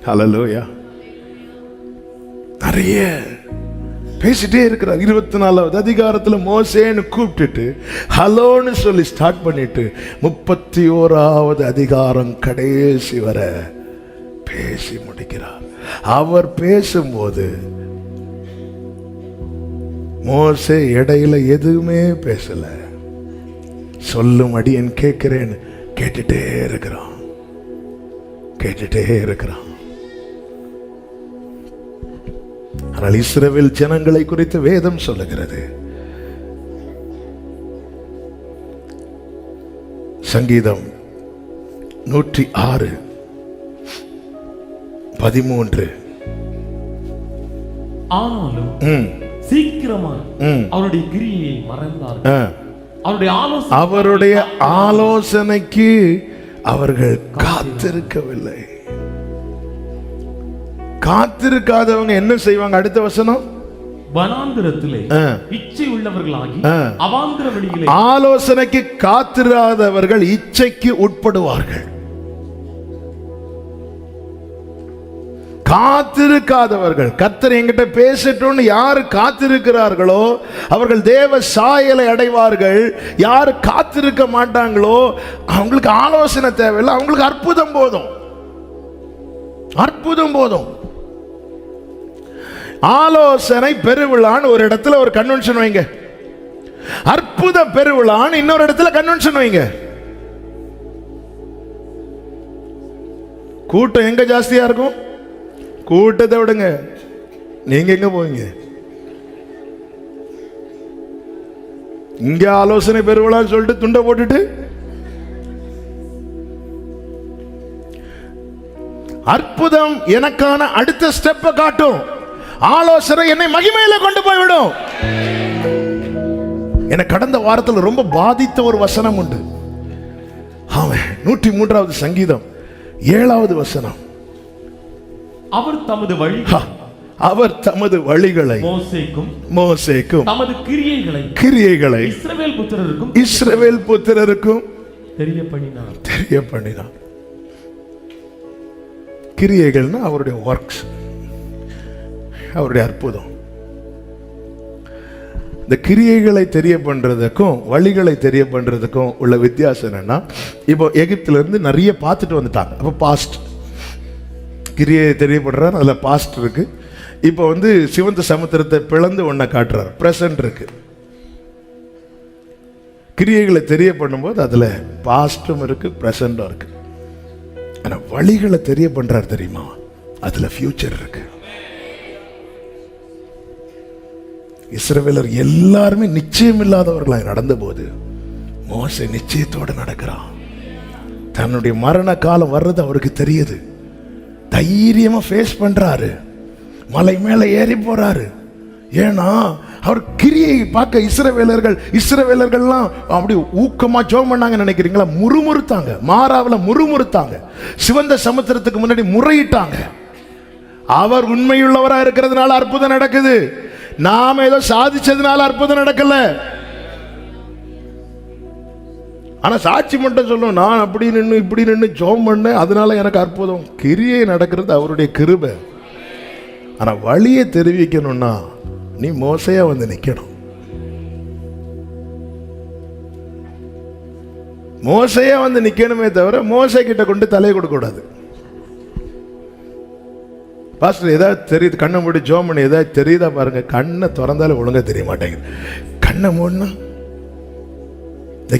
ஹல்லேலூயா. நிறைய பேசிட்டே இருக்கிறார். 24வது அதிகாரத்துல மோசேன்னு கூப்பிட்டுட்டு ஹலோன்னு சொல்லி ஸ்டார்ட் பண்ணிட்டு 31வது அதிகாரம் கடைசி வர பேசி முடிக்கிறார். அவர் பேசும்போது மோசே இடையில எதுவுமே பேசல. சொல்லும் அடியேன் கேட்கிறேன்னு கேட்டுட்டே இருக்கிறான். ஆனால் இஸ்ரவேல் ஜனங்களை குறித்து வேதம் சொல்லுகிறது. சங்கீதம் 106:13. ஆனாலும் சீக்கிரமா அவருடைய கிரியை மறந்தார்கள். அவருடைய ஆலோசனைக்கு அவர்கள் காத்திருக்கவில்லை. காத்திருக்காதவங்க என்ன செய்வாங்க? அடுத்த வசனம், வனாந்திரத்திலே இச்சை உள்ளவர்களாகி அவாந்திர வெளியிலே. ஆலோசனைக்கு காத்திராதவர்கள் இச்சைக்கு உட்படுவார்கள். காத்திருக்காதவர்கள், கர்த்தர் என்கிட்ட பேசட்டும்னு யாரு காத்திருக்கிறார்களோ அவர்கள் தேவ சாயலை அடைவார்கள். யாரு காத்திருக்க மாட்டாங்களோ அவங்களுக்கு ஆலோசனை தேவையில்லை, அவங்களுக்கு அற்புதம் போதும். அற்புதம் போதும். ஆலோசனை பெருவிழான்னு ஒரு இடத்துல ஒரு கன்வென்ஷன் வைங்க, அற்புத பெருவிழான்னு இன்னொரு இடத்துல கன்வென்ஷன் வைங்க. கூட்டம் எங்க ஜாஸ்தியா இருக்கும்? கூட்டத்தை விடுங்க, நீங்க எங்க போவீங்க? இங்க ஆலோசனை பெருவிழான்னு சொல்லிட்டு துண்டை போட்டுட்டு அற்புதம் எனக்கான அடுத்த ஸ்டெப்பை காட்டும். ஆலோசனை என்னை மகிமையில கொண்டு போய்விடும். எனக்கு கடந்த வாரத்தில் ரொம்ப பாதித்த ஒரு வசனம் உண்டு. 103வது சங்கீதம் 7வது வசனம். அவர் தமது வழிகளை மோசேக்கும் தமது கிரியைகளை இஸ்ரவேல் புத்திரருக்கும் தெரியப்பண்ணினார். கிரியைகள்னா அவருடைய ஒர்க்ஸ், அவருடைய அற்புதம். இந்த கிரியைகளை தெரிய பண்றதுக்கும் வழிகளை தெரிய பண்றதுக்கும் உள்ள வித்தியாசம் என்னன்னா, இப்போ எகிப்துல இருந்து நிறைய பார்த்துட்டு வந்துட்டாங்க. அப்போ பாஸ்ட் கிரியை தெரியப்படுறார், அதில் பாஸ்ட் இருக்கு. இப்போ சிவந்த சமுத்திரத்தை பிளந்து ஒன்றை காட்டுறார், பிரசன்ட் இருக்கு. கிரியைகளை தெரிய பண்ணும்போது அதில் பாஸ்டும் இருக்கு, பிரசன்டும் இருக்கு. ஆனால் வழிகளை தெரிய பண்றார் தெரியுமா, அதில் ஃபியூச்சர் இருக்கு. இஸ்ரவேலர் எல்லாருமே நிச்சயம் இல்லாதவர்களாக நடந்த போது மோசே நிச்சயத்தோடு நடக்கிறான். தன்னுடைய மரண காலம் வர்றது அவருக்கு தெரியுது. தைரியமா ஃபேஸ் பண்றாரு, மலை மேல ஏறி போறாரு. ஏன்னா அவர் கிரியை பார்க்க இஸ்ரவேலர்கள்லாம் அப்படி ஊக்கமா ஜெபம் பண்ணாங்க நினைக்கிறீங்களா? முறுமுறுத்தாங்க, மாறாவில முறுமுறுத்தாங்க, சிவந்த சமுத்திரத்துக்கு முன்னாடி முறையிட்டாங்க. அவர் உண்மையுள்ளவரா இருக்கிறதுனால அற்புதம் நடக்குது. நாம ஏதோ சாதிச்சதுனால அற்புதம் நடக்கல. ஆனா சாட்சி மட்டும் சொல்லும், நான் அப்படி நின்று இப்படி நின்று ஜெபம் பண்ணேன் அதனால எனக்கு அற்புதம். கிரியை நடக்கிறது அவருடைய கிருபை. ஆனா வழியை தெரிவிக்கணும்னா நீ மோசையா நிக்கணும். மோசையா நிக்கணுமே தவிர மோசை கிட்ட கொண்டு தலையை கொடுக்க கூடாது. பாஸ்டர் ஏதாவது தெரியுது, கண்ணை மூடி ஜெபம் பண்ணி ஏதாவது தெரியுதா பாருங்க. கண்ணை திறந்தாலும் ஒழுங்கா தெரிய மாட்டேங்குது. கண்ணை மூடினா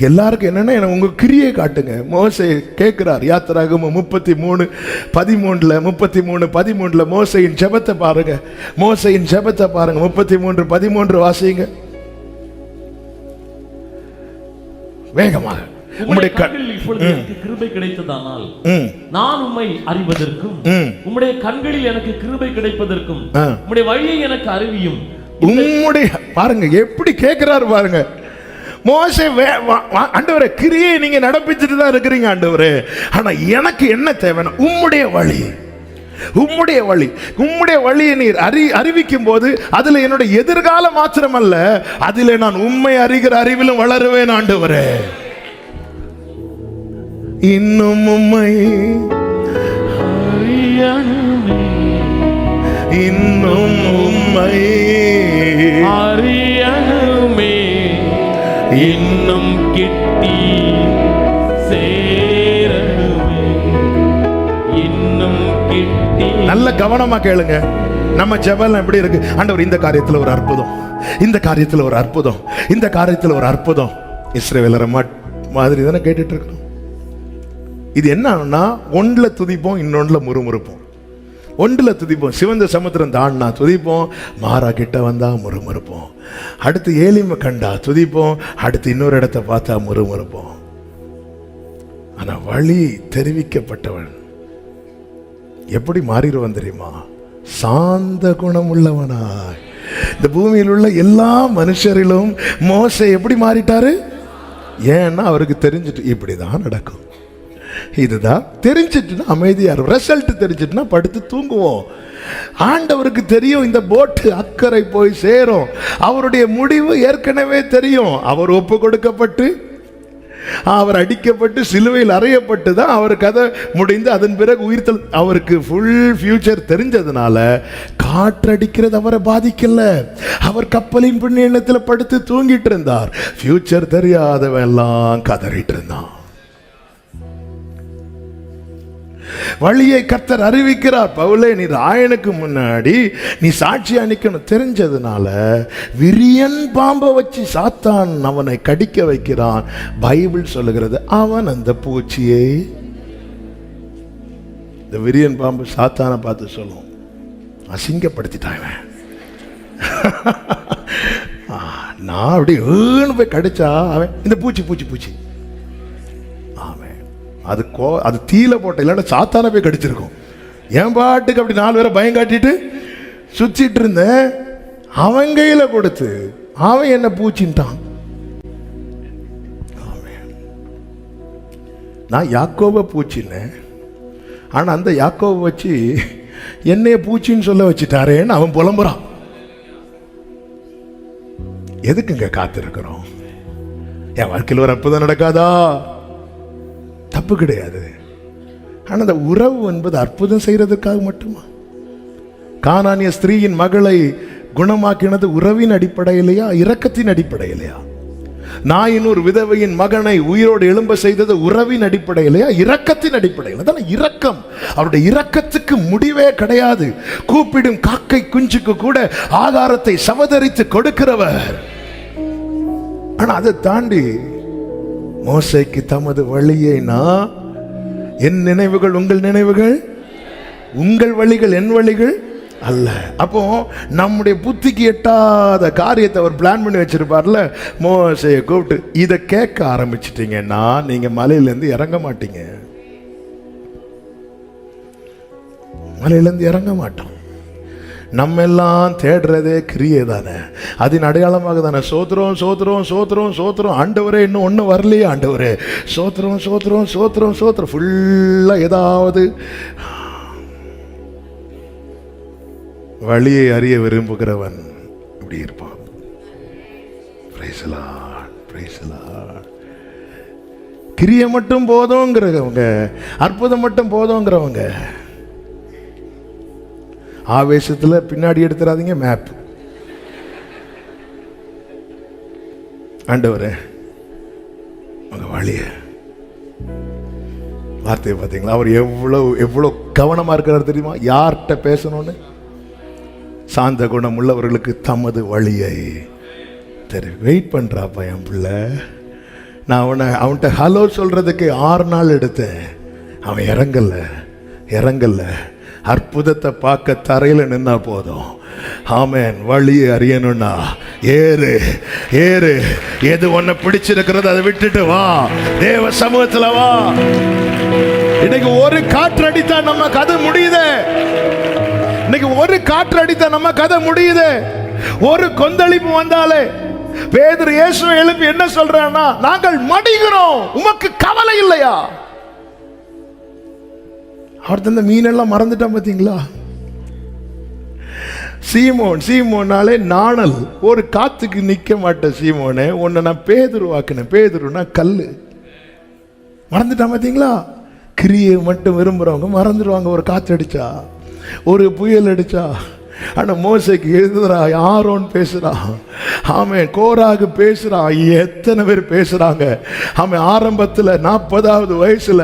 எல்லாருக்கும் என்னன்னா உங்க கிரியை காட்டுங்க. மோசே கேட்கிறார், யாத்திராகமம் 33:13 மோசையின் ஜெபத்தை பாருங்க. மோசையின் ஜெபத்தை பாருங்க, 33:13 வாசிங்க வேகமாக. உம்முடைய கண்களில் இப்பொழுது எனக்கு கிருபை கிடைத்ததானால் நான் உம்மை அறிவதற்கும் உம்முடைய கண்களில் எனக்கு கிருபை கிடைப்பதற்கும் உம்முடைய வழியை எனக்கு அறிவியும். உம்முடைய பாருங்க எப்படி கேட்கிறாரு பாருங்க. மோசே, ஆண்டவரே கிரியை நீங்க நடப்பிச்சுட்டு தான் இருக்கிறீங்க ஆண்டவரே, ஆனா எனக்கு என்ன தேவைன்னா உம்முடைய வழி. உம்முடைய வழி, உம்முடைய வழியை நீர் அறிவிக்கும் போது அதுல என்னுடைய எதிர்காலம் மாத்திரமல்ல, அதிலே நான் உண்மை அறிகிற அறிவிலும் வளருவேன் ஆண்டவரே. இன்னும் உம்மை அறியணுமே, இன்னும் உம்மை அறியணுமே, இன்னும் கிட்டி சேரணுமே, இன்னும் கிட்டி. நல்ல கவனமா கேளுங்க. நம்ம ஜெபம் எப்படி இருக்கு? ஆண்டவர் இந்த காரியத்துல ஒரு அற்புதம், இந்த காரியத்துல ஒரு அற்புதம், இந்த காரியத்துல ஒரு அற்புதம். இஸ்ரவேலரை மாதிரி தானே கேட்டுட்டு இருக்கணும். இது என்னன்னா, ஒன்றுல துதிப்போம், இன்னொன்றுல முறுமுறுப்போம். ஒன்றுல துதிப்போம், சிவந்த சமுத்திரம் தாண்டினா துதிப்போம், மாறா கிட்ட வந்தா முறுமுறுப்போம். அடுத்து ஏலிமை கண்டா துதிப்போம், அடுத்து இன்னொரு இடத்தை பார்த்தா முறுமுறுப்போம். ஆனா வழி தெரிவிக்கப்பட்டவன் எப்படி மாறிடுவான் தெரியுமா? சாந்த குணம் உள்ளவனாய். இந்த பூமியில் உள்ள எல்லா மனுஷரிலும் மோசே எப்படி மாறிட்டாரு? ஏன்னா அவருக்கு தெரிஞ்சிட்டு இப்படிதான் நடக்கும், இதுதான் தெரிஞ்சிட்டுனா அமைதியா இருக்கும். ரிசல்ட் தெரிஞ்சிட்டுனா படுத்து தூங்குவோம். ஆண்டவருக்கு தெரியும் இந்த போட்டு அக்கறை போய் சேரும். அவருடைய முடிவு ஏற்கனவே தெரியும். அவர் ஒப்பு கொடுக்கப்பட்டு, அவர் அடிக்கப்பட்டு, சிலுவையில் அறையப்பட்டு தான் அவர் கதை முடிந்து அதன் பிறகு உயிர்த்தல். அவருக்கு ஃபுல் ஃபியூச்சர் தெரிஞ்சதுனால காற்றடிக்கிறது அவரை பாதிக்கல. அவர் கப்பலின் பின்னத்தில் படுத்து தூங்கிட்டு இருந்தார். ஃபியூச்சர் தெரியாதவன் எல்லாம் கதறிட்டு இருந்தான். வழியை கர்த்தர் அறிவிக்கிறார். பவுலே, நீ ராயனுக்கு முன்னாடி நீ சாட்சியா நிக்கணும். தெரிஞ்சதுனால விரியன் பாம்பை வச்சு சாத்தான் அவனை கடிக்க வைக்கிறான். பைபிள் சொல்லுகிறது, அவன் அந்த பூச்சியை, இந்த விரியன் பாம்பு சாத்தானை பார்த்து சொல்லும், அசிங்கப்படுத்திட்டாங்க. நான் அப்படி போய் கடிச்சா அவன் இந்த பூச்சி பூச்சி பூச்சி அது தீல போட்ட, இல்லைன்னா சாத்தான போய் கடிச்சிருக்கும். என் பாட்டுக்கு அப்படி 4 பேரை பயம் காட்டிட்டு சுத்திட்டு இருந்தேன். அவன் கையில கொடுத்து அவன் என்ன பூச்சின்ட்டான். நான் யாக்கோப பூச்சின்னேன். ஆனா அந்த யாக்கோப வச்சு என்னைய பூச்சின்னு சொல்ல வச்சுட்டாரேன்னு அவன் புலம்புறான். எதுக்குங்க காத்திருக்கிறோம்? என் வாழ்க்கையில் ஒரு அற்புதம் நடக்காதா? தப்பு கிடையாது. ஆனால் அந்த உறவு என்பது அற்புதம் செய்யறதுக்காக மட்டுமா? கானானிய ஸ்திரீயின் மகளை குணமாக்கினது உறவின் அடிப்படையிலையா, இரக்கத்தின் அடிப்படையிலையா? நாயின் ஒரு விதவையின் மகனை உயிரோடு எழும்ப செய்தது உறவின் அடிப்படையிலையா, இரக்கத்தின் அடிப்படையில்? அதான் இரக்கம். அவருடைய இரக்கத்துக்கு முடிவே கிடையாது. கூப்பிடும் காக்கை குஞ்சுக்கு கூட ஆகாரத்தை சவதரித்து கொடுக்கிறவர். ஆனா அதை தாண்டி மோசேக்கு தமது வழியை, என் நினைவுகள் உங்கள் நினைவுகள், உங்கள் வழிகள் என் வழிகள் அல்ல. அப்போ நம்முடைய புத்திக்கு எட்டாத காரியத்தை அவர் பிளான் பண்ணி வச்சிருப்பார்ல. மோசேயை கூப்பிட்டு இதை கேட்க ஆரம்பிச்சிட்டீங்கன்னா நீங்க மலையிலேருந்து இறங்க மாட்டீங்க. மலையிலேருந்து இறங்க மாட்டோம். நம்ம எல்லாம் தேடுறதே கிரியை தானே, அதன் அடையாளமாக தானே. சோத்திரம் சோத்திரம் சோத்திரம் சோத்திரம். ஆண்டவரே இன்னும் ஒன்றும் வரலையே ஆண்டவரே, சோத்திரம் சோத்திரம் சோத்திரம் சோத்திரம். ஃபுல்லாக ஏதாவது வழியை அறிய விரும்புகிறவன் இப்படி இருப்பான். கிரியை மட்டும் போதுங்கிறவங்க, அற்புதம் மட்டும் போதுங்கிறவங்க ஆவேசத்தில் பின்னாடி எடுத்துறாதீங்க. மேப், ஆண்டவரே உங்க வழிய, வார்த்தையை பார்த்தீங்களா? அவர் எவ்வளவு கவனமா இருக்கிறார் தெரியுமா? யார்கிட்ட பேசணும்னு. சாந்த குணம் உள்ளவர்களுக்கு தமது வழியை வெயிட் பண்றாப்பா என் பிள்ளை. நான் அவன்கிட்ட ஹலோ சொல்றதுக்கு 6 நாள் எடுத்தேன். அவன் இறங்கல. அற்புதத்தை பார்க்க தரையில நின்னா போதும். ஆமென். வழியை அறியணும்னா ஏறு. எது ஒன்ன பிடிச்சிருக்கிறது அதை விட்டுட்டு வா, தேவ சமூகத்துல வா. இன்னைக்கு ஒரு காற்று அடித்தா நம்ம கதை முடியுது. ஒரு கொந்தளிப்பு வந்தாலே பேதுரு இயேசுவை எழுப்பி என்ன சொல்றான்னா, நாங்கள் மடிகிறோம், உமக்கு கவலை இல்லையா? அவர் தந்த மீனெல்லாம் மறந்துட்டான் பார்த்தீங்களா? சீமோனாலே நாணல். ஒரு காத்துக்கு நிக்க மாட்டேன் சீமோனே, உன்னை நான் பேதுருவாக்குனேன். பேதுருனா கல்லு. மறந்துட்டான் பார்த்தீங்களா? கிரியை மட்டும் விரும்புறவங்க மறந்துடுவாங்க. ஒரு காத்து அடிச்சா, ஒரு புயல் அடிச்சா. ஆனா மோசேக்கு எதிரா ஆரோன் பேசுறான். ஆமென். கோராகு பேசுறான். எத்தனை பேர் பேசுறாங்க. ஆமென். ஆரம்பத்தில் 40வது வயசுல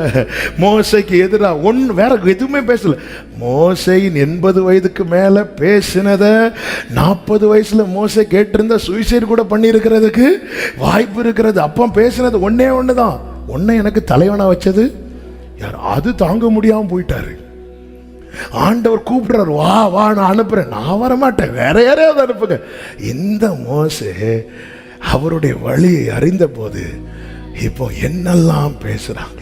மோசேக்கு எதிரா வேற எதுவுமே பேசல. மோசேயின் 80 வயதுக்கு மேல பேசினத 40 வயசுல மோசே கேட்டிருந்தா சூசைட் கூட பண்ணி இருக்கிறதுக்கு வாய்ப்பு இருக்கிறது. அப்போ பேசினது ஒண்ணுதான். ஒன்னை எனக்கு தலைவனா வச்சது யார்? அது தாங்க முடியாம போயிட்டாரு. ஆண்டவர் கூப்பிடுறாரு, வா வா நான் அனுப்புறேன். நான் வரமாட்டேன், வேற யாரையாவது அனுப்புங்க. இந்த மோசே அவருடைய வழியை அறிந்த போது இப்போ என்னெல்லாம் பேசுறாங்க.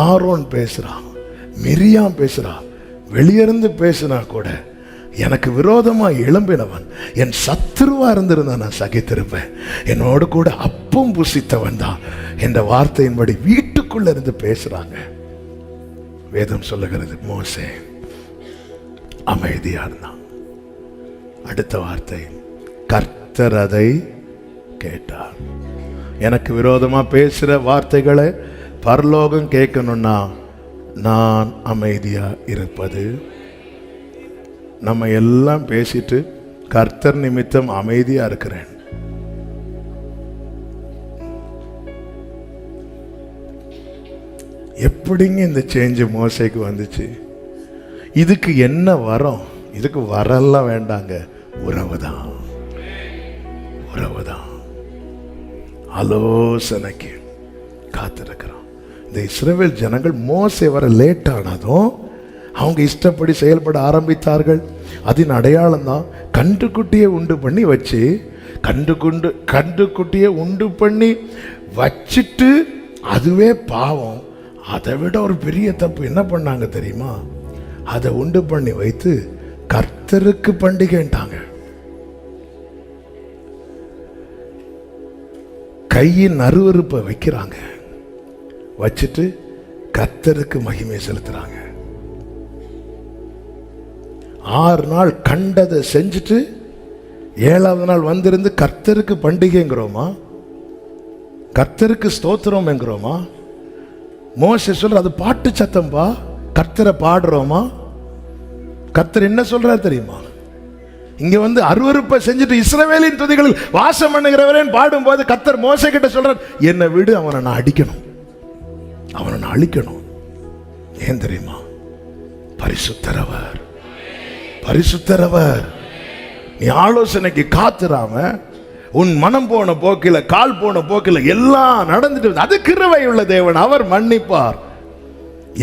ஆரோன் பேசுறான், மிரியாம் பேசுறா. வெளியிருந்து பேசுனா கூட எனக்கு விரோதமா எழும்பினவன் என் சத்துருவா இருந்திருந்தா நான் சகித்திருப்பேன். என்னோடு கூட அப்பம் புசித்தவன் தான் என்ற வார்த்தையின்படி வீட்டுக்குள்ள உள்ளுக்குள்ள இருந்து பேசுறாங்க. வேதம் சொல்லுகிறது மோசே அமைதியா இருந்தான். அடுத்த வார்த்தை, கர்த்தர் அதை கேட்டார். எனக்கு விரோதமா பேசுற வார்த்தைகளை பரலோகம் கேட்கணும்னா நான் அமைதியா இருப்பது. நம்ம எல்லாம் பேசிட்டு கர்த்தர் நிமித்தம் அமைதியா இருக்கிறேன். எப்படிங்க இந்த சேஞ்ச் மோசைக்கு வந்துச்சு? இதுக்கு என்ன வரம்? இதுக்கு வரலாம் வேண்டாங்க, உறவுதான். உறவுதான். ஆலோசனைக்கு காத்திருக்கிறோம். இந்த இஸ்ரவேல் ஜனங்கள் மோசே வர லேட் ஆனதும் அவங்க இஷ்டப்படி செயல்பட ஆரம்பித்தார்கள். அதன் அடையாளம் தான் கன்றுக்குட்டியை உண்டு பண்ணி வச்சு, கன்றுக்குட்டியை உண்டு பண்ணி வச்சுட்டு அதுவே பாவம். அதை விட ஒரு பெரிய தப்பு என்ன பண்ணாங்க தெரியுமா? அதை உண்டு பண்ணி வைத்து கர்த்தருக்கு பண்டிகைட்டாங்க. கையின் அருவருப்பை வைக்கிறாங்க, வச்சுட்டு கர்த்தருக்கு மகிமை செலுத்துறாங்க. 6 நாள் கண்டதை செஞ்சுட்டு 7வது நாள் வந்திருந்து கர்த்தருக்கு பண்டிகைங்கிறோமா? கர்த்தருக்கு ஸ்தோத்திரம் என்கிறோமா? மோசே சொல்ற அது பாட்டு சத்தம்பா, கர்த்தரை பாடுறோமா? கர்த்தர் என்ன சொல்றாரு தெரியுமா? இங்க வந்து அருவருப்பை செஞ்சுட்டு இஸ்ரவேலின் துதிகளில் வாசம் பண்ணுகிறவரேன் பாடும்போது கர்த்தர் மோசே கிட்ட சொல்றார், என்னை விடு, அவனை நான் அடிக்கணும், அவனை நான் அழிக்கணும். ஏன் தெரியுமா? பரிசுத்தரவர், பரிசுத்தரவர். நீ ஆலோசனைக்கு காத்துறாம உன் மனம் போன போக்கில, கால் போன போக்கில எல்லாம் நடந்துட்டு, அது கிருபை உள்ள தேவன், அவர் மன்னிப்பார்.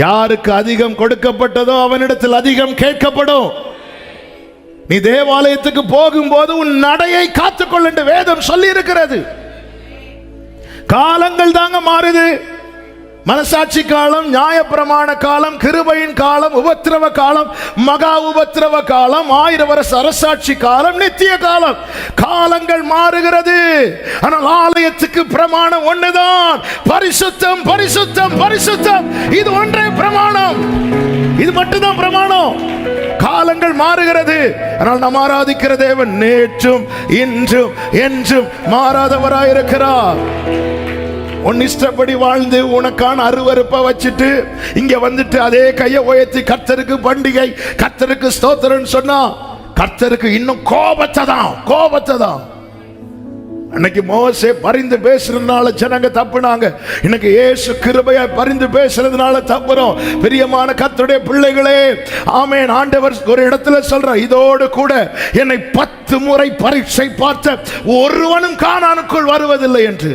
யாருக்கு அதிகம் கொடுக்கப்பட்டதோ அவனிடத்தில் அதிகம் கேட்கப்படும். நீ தேவாலயத்துக்கு போகும்போது உன் நடையை காத்துக்கொள்ள என்று வேதம் சொல்லி இருக்கிறது. காலங்கள் தாங்க மாறுது. மனசாட்சி காலம், நியாயப்பிரமாண காலம், கிருபையின் காலம், உபத்திரவ காலம், மகா உபத்திரவ காலம், 1000 வருஷ அரசாட்சி காலம், நித்திய காலம். காலங்கள் மாறுகிறது. ஆனால் ஆலயத்துக்கு பிரமாணம் ஒண்ணுதான், பரிசுத்தம், பரிசுத்தம், பரிசுத்தம். இது ஒன்றே பிரமாணம், இது மட்டும்தான் பிரமாணம். காலங்கள் மாறுகிறது. ஆனால் நாம் ஆராதிக்கிற தேவன் நேற்றும் இன்றும் என்றும் மாறாதவராயிருக்கிறார். உன் இஷ்டப்படி வாழ்ந்து உனக்கான அருவருப்பை வச்சுட்டு இங்க வந்துட்டு அதே கையை உயர்த்தி கர்த்தருக்கு பண்டிகை, கர்த்தருக்கு ஸ்தோத்திரம் சொன்னா கர்த்தருக்கு இன்னும் கோபத்தை தான். அன்னைக்கு மோசே பரிந்து பேசுறதுனால ஜனங்க தப்புனாங்க. இன்னைக்கு இயேசு கிருபையா பரிந்து பேசுறதுனால தப்புறோம். பிரியமான கர்த்தருடைய பிள்ளைகளே, ஆமென். ஆண்டவர் ஒரு இடத்துல சொல்ற, இதோடு கூட என்னை 10 முறை பரீட்சை பார்த்த ஒருவனும் கானானுக்குள் வருவதில்லை என்று.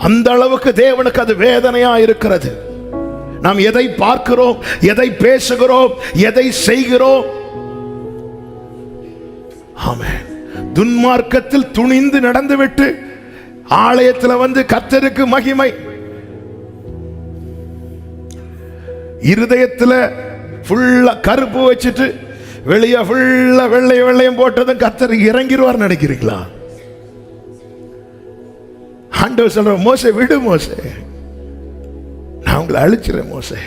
அந்த அளவுக்கு தேவனுக்கு அது வேதனையா இருக்கிறது. நாம் எதை பார்க்கிறோம், எதை பேசுகிறோம், எதை செய்கிறோம். ஆமென். துன்மார்க்கத்தில் துணிந்து நடந்துவிட்டு ஆலயத்தில் வந்து கர்த்தருக்கு மகிமை, இருதயத்தில் ஃபுல்லா கருப்பு வச்சுட்டு வெளியே ஃபுல்லா வெள்ளையும் போட்டதும் கர்த்தர் இறங்கிடுவார் நினைக்கிறீங்களா? ஆண்டவர் சொல்ற, மோசே விடு, மோசே நான் உங்களை அழிச்சிறேன். மோசே,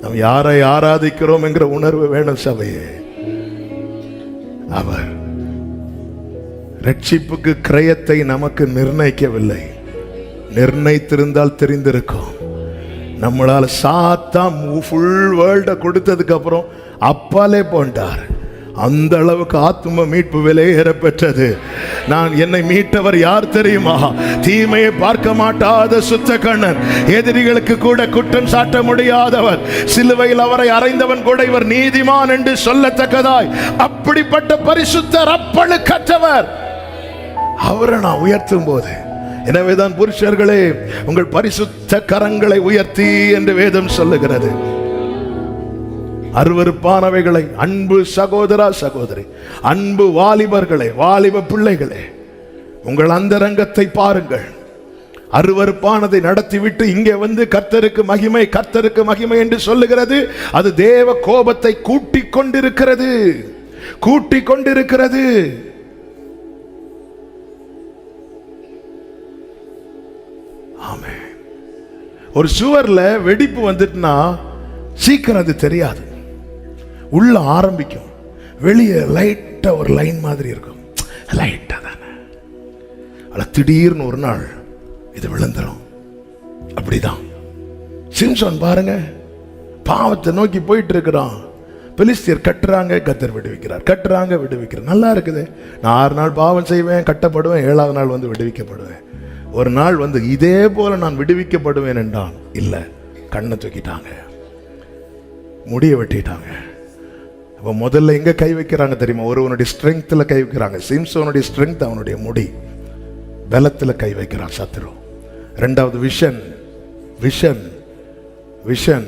நாம் யாரை ஆராதிக்கிறோம் என்கிற உணர்வு வேணும் சபையே. அவர் ரட்சிப்புக்கு கிரயத்தை நமக்கு நிர்ணயிக்கவில்லை. நிர்ணயித்திருந்தால் தெரிந்திருக்கும். நம்மளால சாத்தான் ஃபுல் வேர்ல்ட கொடுத்ததுக்கு அப்புறம் அப்பாலே போண்டார். அந்த அளவுக்கு ஆத்தும மீட்பு விலையேற பெற்றது. நான் என்னை மீட்டவர் யார் தெரியுமா? தீமையை பார்க்க மாட்டாத சுத்த கண்ணன், எதிரிகளுக்கு கூட குற்றம் சாட்ட முடியாதவர், சிலுவையில் அவரை அறைந்தவன் கூட இவர் நீதிமான் என்று சொல்லத்தக்கதாய் அப்படிப்பட்ட பரிசுத்தர், அப்பழுக்கற்றவர். அவரை நான் உயர்த்தும் போது, எனவேதான் புருஷர்களே உங்கள் பரிசுத்த கரங்களை உயர்த்தி என்று வேதம் சொல்லுகிறது. அருவருப்பானவைகளை, அன்பு சகோதரா சகோதரி, அன்பு வாலிபர்களே, வாலிப பிள்ளைகளே, உங்கள் அந்தரங்கத்தை பாருங்கள். அருவருப்பானதை நடத்திவிட்டு இங்கே வந்து கர்த்தருக்கு மகிமை, கர்த்தருக்கு மகிமை என்று சொல்லுகிறது. அது தேவ கோபத்தை கூட்டிக் கொண்டிருக்கிறது. ஆமென். ஒரு சுவர்ல வெடிப்பு வந்துட்டுனா சீக்கிரம் அது தெரியாது, உள்ள ஆரம்பிக்கும், வெளியே லைட்டா ஒரு லைன் மாதிரி இருக்கும், லைட்டா தானே, திடீர்னு ஒரு நாள் இது விழுந்துரும். அப்படிதான் சிம்சோன் பாருங்க, பாவத்தை நோக்கி போயிட்டு இருக்கிறான். பெலிஸ்தியர் கட்டுறாங்க, கர்த்தர் விடுவிக்கிறார், கட்டுறாங்க, விடுவிக்கிறார். நல்லா இருக்குது. நான் 6 நாள் பாவம் செய்வேன், கட்டப்படுவேன், 7வது நாள் வந்து விடுவிக்கப்படுவேன். ஒரு நாள் வந்து இதே போல நான் விடுவிக்கப்படுவேன் என்றான். இல்லை, கண்ணை தூக்கிட்டாங்க, முடிய வெட்டிட்டாங்க. அப்போ முதல்ல எங்க கை வைக்கிறாங்க தெரியுமா? ஒருவனுடைய ஸ்ட்ரெங்க்ல கை வைக்கிறாங்க. சிம்சோனுடைய ஸ்ட்ரெங்க் அவனுடைய முடி, பலத்துல கை வைக்கிறான் சத்துரு. 2வது விஷன், விஷன் விஷன்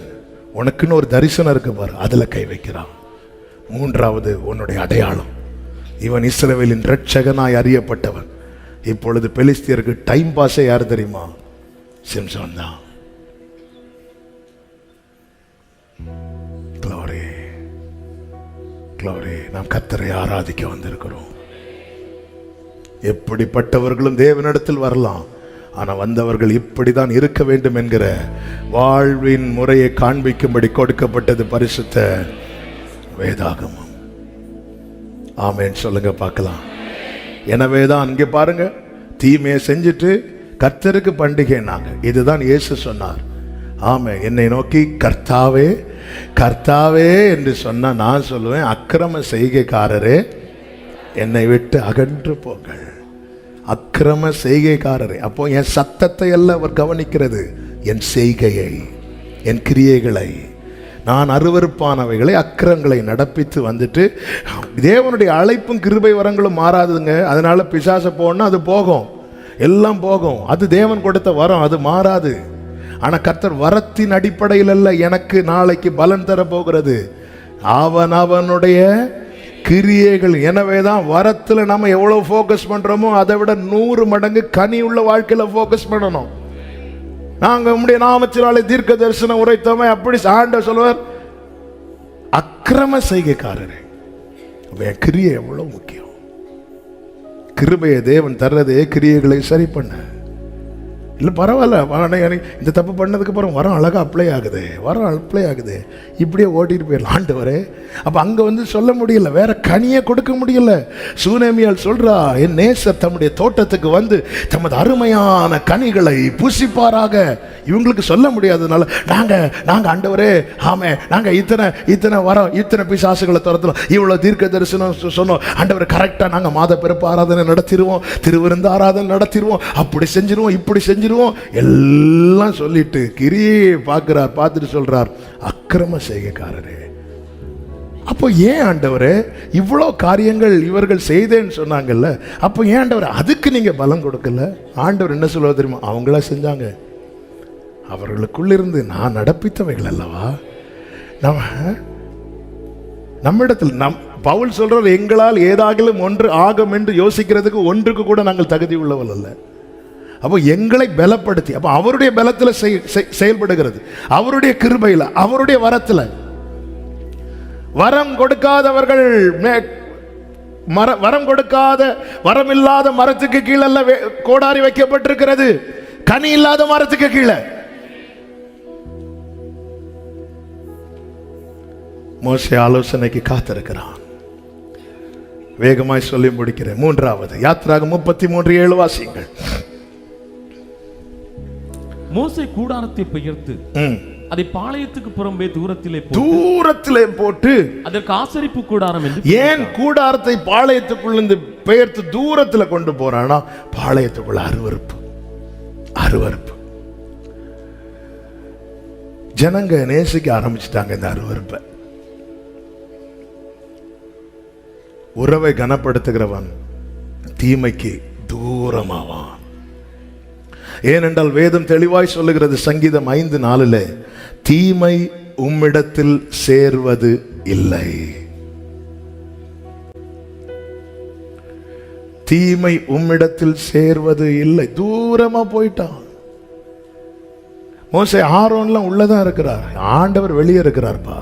உனக்குன்னு ஒரு தரிசனம் இருக்கு பாரு, அதுல கை வைக்கிறான். 3வது உன்னுடைய அடையாளம், இவன் இஸ்ரவேலின் இரட்சகனாய் அறியப்பட்டவன். இப்பொழுது பெலிஸ்தியருக்கு டைம் பாஸே யாரு தெரியுமா? சிம்சோன் தான். Glory glory. நாம் கர்த்தரை ஆராதிக்க வந்திருக்கிறோம். எப்படிப்பட்டவர்களும் தேவனிடத்தில் வரலாம், ஆனா வந்தவர்கள் இப்படிதான் இருக்க வேண்டும் என்கிற வாழ்வின் முறையை காண்பிக்கும்படி கொடுக்கப்பட்டது பரிசுத்த வேதாகமம். ஆமென் சொல்லுங்க பார்க்கலாம். எனவேதான் இங்கே பாருங்க, தீமையை செஞ்சுட்டு கர்த்தருக்கு பண்டிகைனாங்க. இதுதான் இயேசு சொன்னார். ஆமே, என்னை நோக்கி கர்த்தாவே கர்த்தாவே என்று சொன்னா நான் சொல்லுவேன், அக்கிரம செய்கைக்காரரே என்னை விட்டு அகன்று போங்கள். அக்கிரம செய்கைக்காரரே. அப்போ என் சத்தத்தை அல்ல அவர் கவனிக்கிறது, என் செய்கையை, என் கிரியைகளை. நான் அருவருப்பானவைகளை அக்கிரங்களை நடப்பித்து வந்துட்டு, தேவனுடைய அழைப்பும் கிருபை வரங்களும் மாறாதுங்க. அதனால பிசாச போனா அது போகும், எல்லாம் போகும். அது தேவன் கொடுத்த வரம், அது மாறாது. ஆனா கர்த்தர் வரத்தின் அடிப்படையில் அல்ல எனக்கு நாளைக்கு பலன் தர போகிறது, அவனுடைய கிரியைகள். எனவேதான் வரத்துல நம்ம எவ்வளவு போக்கஸ் பண்றோமோ அதை விட 100 மடங்கு கனி உள்ள வாழ்க்கையில போக்கஸ் பண்ணணும். நாங்க உம்முடைய நாமத்தினாலே தீர்க்க தரிசனம் உரைத்தோமே, அப்படி ஆண்டவர் சொல்லுவார், அக்கிரம செய்கைக்காரரே. கிரியை எவ்வளவு முக்கியம். கிருபையை தேவன் தர்றதே கிரியைகளை சரி பண்ண. இல்லை பரவாயில்ல, இந்த தப்பு பண்ணதுக்கு அப்புறம் வரம் அழகாக அப்ளை ஆகுது, வரம் அப்ளை ஆகுது, இப்படியே ஓட்டிட்டு போயிடலாம் ஆண்டவரே. அப்போ அங்கே வந்து சொல்ல முடியல, வேற கனியை கொடுக்க முடியல. சூனேமியால் சொல்றா, என் நேசர் தம்முடைய தோட்டத்துக்கு வந்து தமது அருமையான கனிகளை புசிப்பாராக. இவங்களுக்கு சொல்ல முடியாததுனால நாங்கள் ஆண்டவரே, ஆமே நாங்கள் இத்தனை வரம், இத்தனை பிசாசுகளை துரத்தலாம், இவ்வளோ தீர்க்க தரிசனம் சொன்னோம் ஆண்டவரை, கரெக்டாக நாங்கள் மாத பிறப்பு ஆராதனை நடத்திடுவோம், திருவிருந்து ஆராதனை நடத்திடுவோம், அப்படி செஞ்சிருவோம், இப்படி செஞ்சிருவோம் எல்லாம் சொல்லிட்டு கிரியை பார்க்கிறார். பார்த்துட்டு சொல்றார், அக்கிரம செய்கைக்காரரே. அப்போ ஏன் ஆண்டவரே இவ்வளோ காரியங்கள் இவர்கள் செய்தேன்னு சொன்னாங்கல்ல, அப்போ ஏன் ஆண்டவரே அதுக்கு நீங்க பலம் கொடுக்கல? ஆண்டவர் என்ன சொல்லுவது தெரியுமா? அவங்களா செஞ்சாங்க, அவர்களுக்குள்ளிருந்து நான் நடப்பித்தவைகள் அல்லவா. நம்மிடத்தில் பவுல் சொல்றார், எங்களால் ஏதாகிலும் ஒன்று ஆகும் என்று யோசிக்கிறதுக்கு ஒன்றுக்கு கூட நாங்கள் தகுதி உள்ளவள் அல்ல. அப்போ எங்களை பலப்படுத்தி, அப்போ அவருடைய பலத்தில் செயல்படுகிறது, அவருடைய கிருபையில், அவருடைய வரத்தில். வரம் கொடுக்காதவர்கள், வரம் கொடுக்காத வரம் இல்லாத மரத்துக்கு கீழே கோடாரி வைக்கப்பட்டிருக்கிறது, கனி இல்லாத மரத்துக்கு கீழே. மோசே ஆலோசனைக்கு காத்திருக்கிறான். வேகமாய் சொல்லி முடிக்கிறேன். 3வது யாத்திராகமம் 33:7 வாசியுங்கள். மோசே கூடாரத்தை பெயர்த்து அதை பாளையத்துக்கு புறம்பே தூரத்திலே போட்டு அதற்கு ஆசரிப்பு கூடாரம் என்று. ஏன் கூடாரத்தை பாளையத்துக்குள்ள பெயர்த்து தூரத்துல கொண்டு போறானா? பாளையத்துக்குள்ள அருவருப்பு. ஜனங்க நேசிக்க ஆரம்பிச்சுட்டாங்க இந்த அருவருப்பை. உறவை கனப்படுத்துகிறவன் தீமைக்கு தூரமாவான். ஏனென்றால் வேதம் தெளிவாய் சொல்லுகிறது, சங்கீதம் 5:4, தீமை உம்மிடத்தில் சேர்வது இல்லை. தீமை உம்மிடத்தில் சேர்வது இல்லை. தூரமா போயிட்டான். மோசே ஆரோன்லாம் உள்ளதான் இருக்கிறார், ஆண்டவர் வெளியே இருக்கிறார்ப்பா.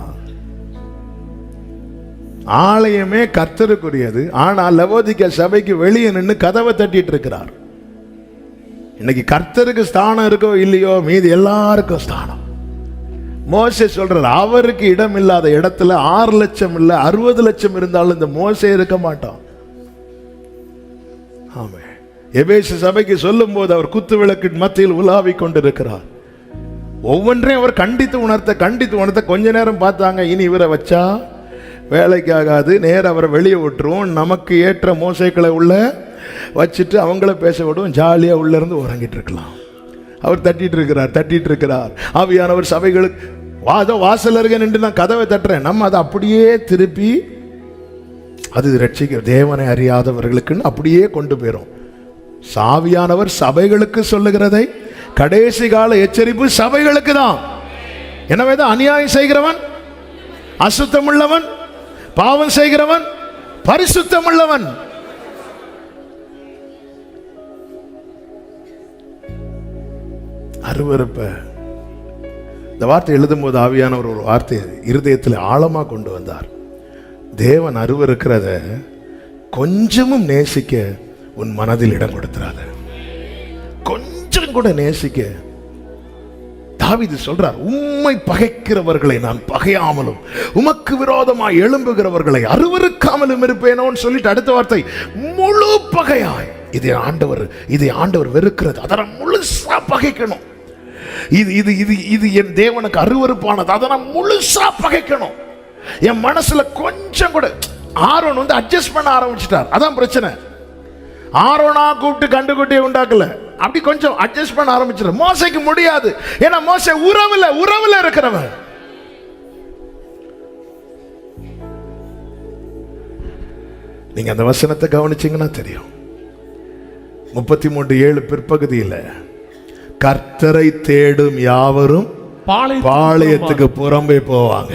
ஆலயமே கர்த்தருக்குரியது, ஆனால் லவோதிக்கா சபைக்கு வெளியே நின்று கதவை தட்டிட்டு இருக்கிறார். இன்னைக்கு கர்த்தருக்கு ஸ்தானம் இருக்கோ இல்லையோ, மீதி எல்லாருக்கும் ஸ்தானம். மோசே சொல்றார், அவருக்கு இடம் இல்லாத இடத்துல 6 லட்சம் இல்ல 60 லட்சம் இருந்தாலும் இந்த மோசே இருக்க மாட்டான். ஆமே. எபேசு சபைக்கு சொல்லும் போது அவர் குத்து விளக்கின் மத்தியில் உலாவிக் கொண்டிருக்கிறார். ஒவ்வொன்றையும் அவர் கண்டித்து உணர்த்த கொஞ்ச நேரம் பார்த்தாங்க. இனி இவரை வச்சா வேலைக்கு ஆகாது, நேரம் அவரை வெளியே விட்டுருவோம், நமக்கு ஏற்ற மோசைக்களை உள்ள வச்சுட்டு அவங்கள பேச விடுவோம், ஜாலியாக உள்ள இருந்து உறங்கிட்டு இருக்கலாம். அவர் தட்டிட்டு இருக்கிறார். ஆவியானவர் சபைகளுக்கு வாசல் அருகே நின்று நான் கதவை தட்டுறேன், நம்ம அதை அப்படியே திருப்பி அது ரட்சிக்க தேவனை அறியாதவர்களுக்குன்னு அப்படியே கொண்டு போயிடும். சாவியானவர் சபைகளுக்கு சொல்லுகிறதை, கடைசி கால எச்சரிப்பு சபைகளுக்கு தான். எனவேதான் அநியாயம் செய்கிறவன் அசுத்தம் உள்ளவன், பாவம் செய்கிறவன் பரிசுத்தம் உள்ளவன். அருவருப்ப இந்த வார்த்தை எழுதும் போது ஆவியானவர் ஒரு வார்த்தை இருதயத்தில் ஆழமா கொண்டு வந்தார். தேவன் அருவருக்கிறத கொஞ்சமும் நேசிக்க உன் மனதில் இடம் கொடுத்துறாத. கொஞ்சம் கூட நேசிக்க. தாவீது சொல்றார், உம்மை பகைக்கிறவர்களை நான் பகையாமலும் உமக்கு விரோதமாய் எழும்புகிறவர்களை அருவருக்காமலும் இருப்பேனோன்னு சொல்லிட்டு அடுத்த வார்த்தை முழு பகையாய். இதை ஆண்டவர் வெறுக்கிறது, அதை முழுசா பகைக்கணும். இது என் தேவனுக்கு அருவருப்பானது, அதை நான் முழுசா பகைக்கணும். என் மனசுல கொஞ்சம் கூட. ஆரோன் வந்து அட்ஜஸ்ட் பண்ண ஆரம்பிச்சிட்டார், அதான் பிரச்சனை. ஆரோனா கூப்பிட்டு கண்டுகுட்டியை உண்டாக்கல, அப்படி கொஞ்சம் அட்ஜஸ்ட் பண்ண ஆரம்பிச்சிட. மோசைக்கு முடியாது, ஏன்னா மோசை உறவுல இருக்கிறவன். நீங்க அந்த வசனத்தை கவனிச்சீங்கன்னா தெரியும். 33:7 பிற்பகுதியில் கர்த்தரை தேடும் யாவரும் பாளையத்துக்கு புறம்பே போவாங்க.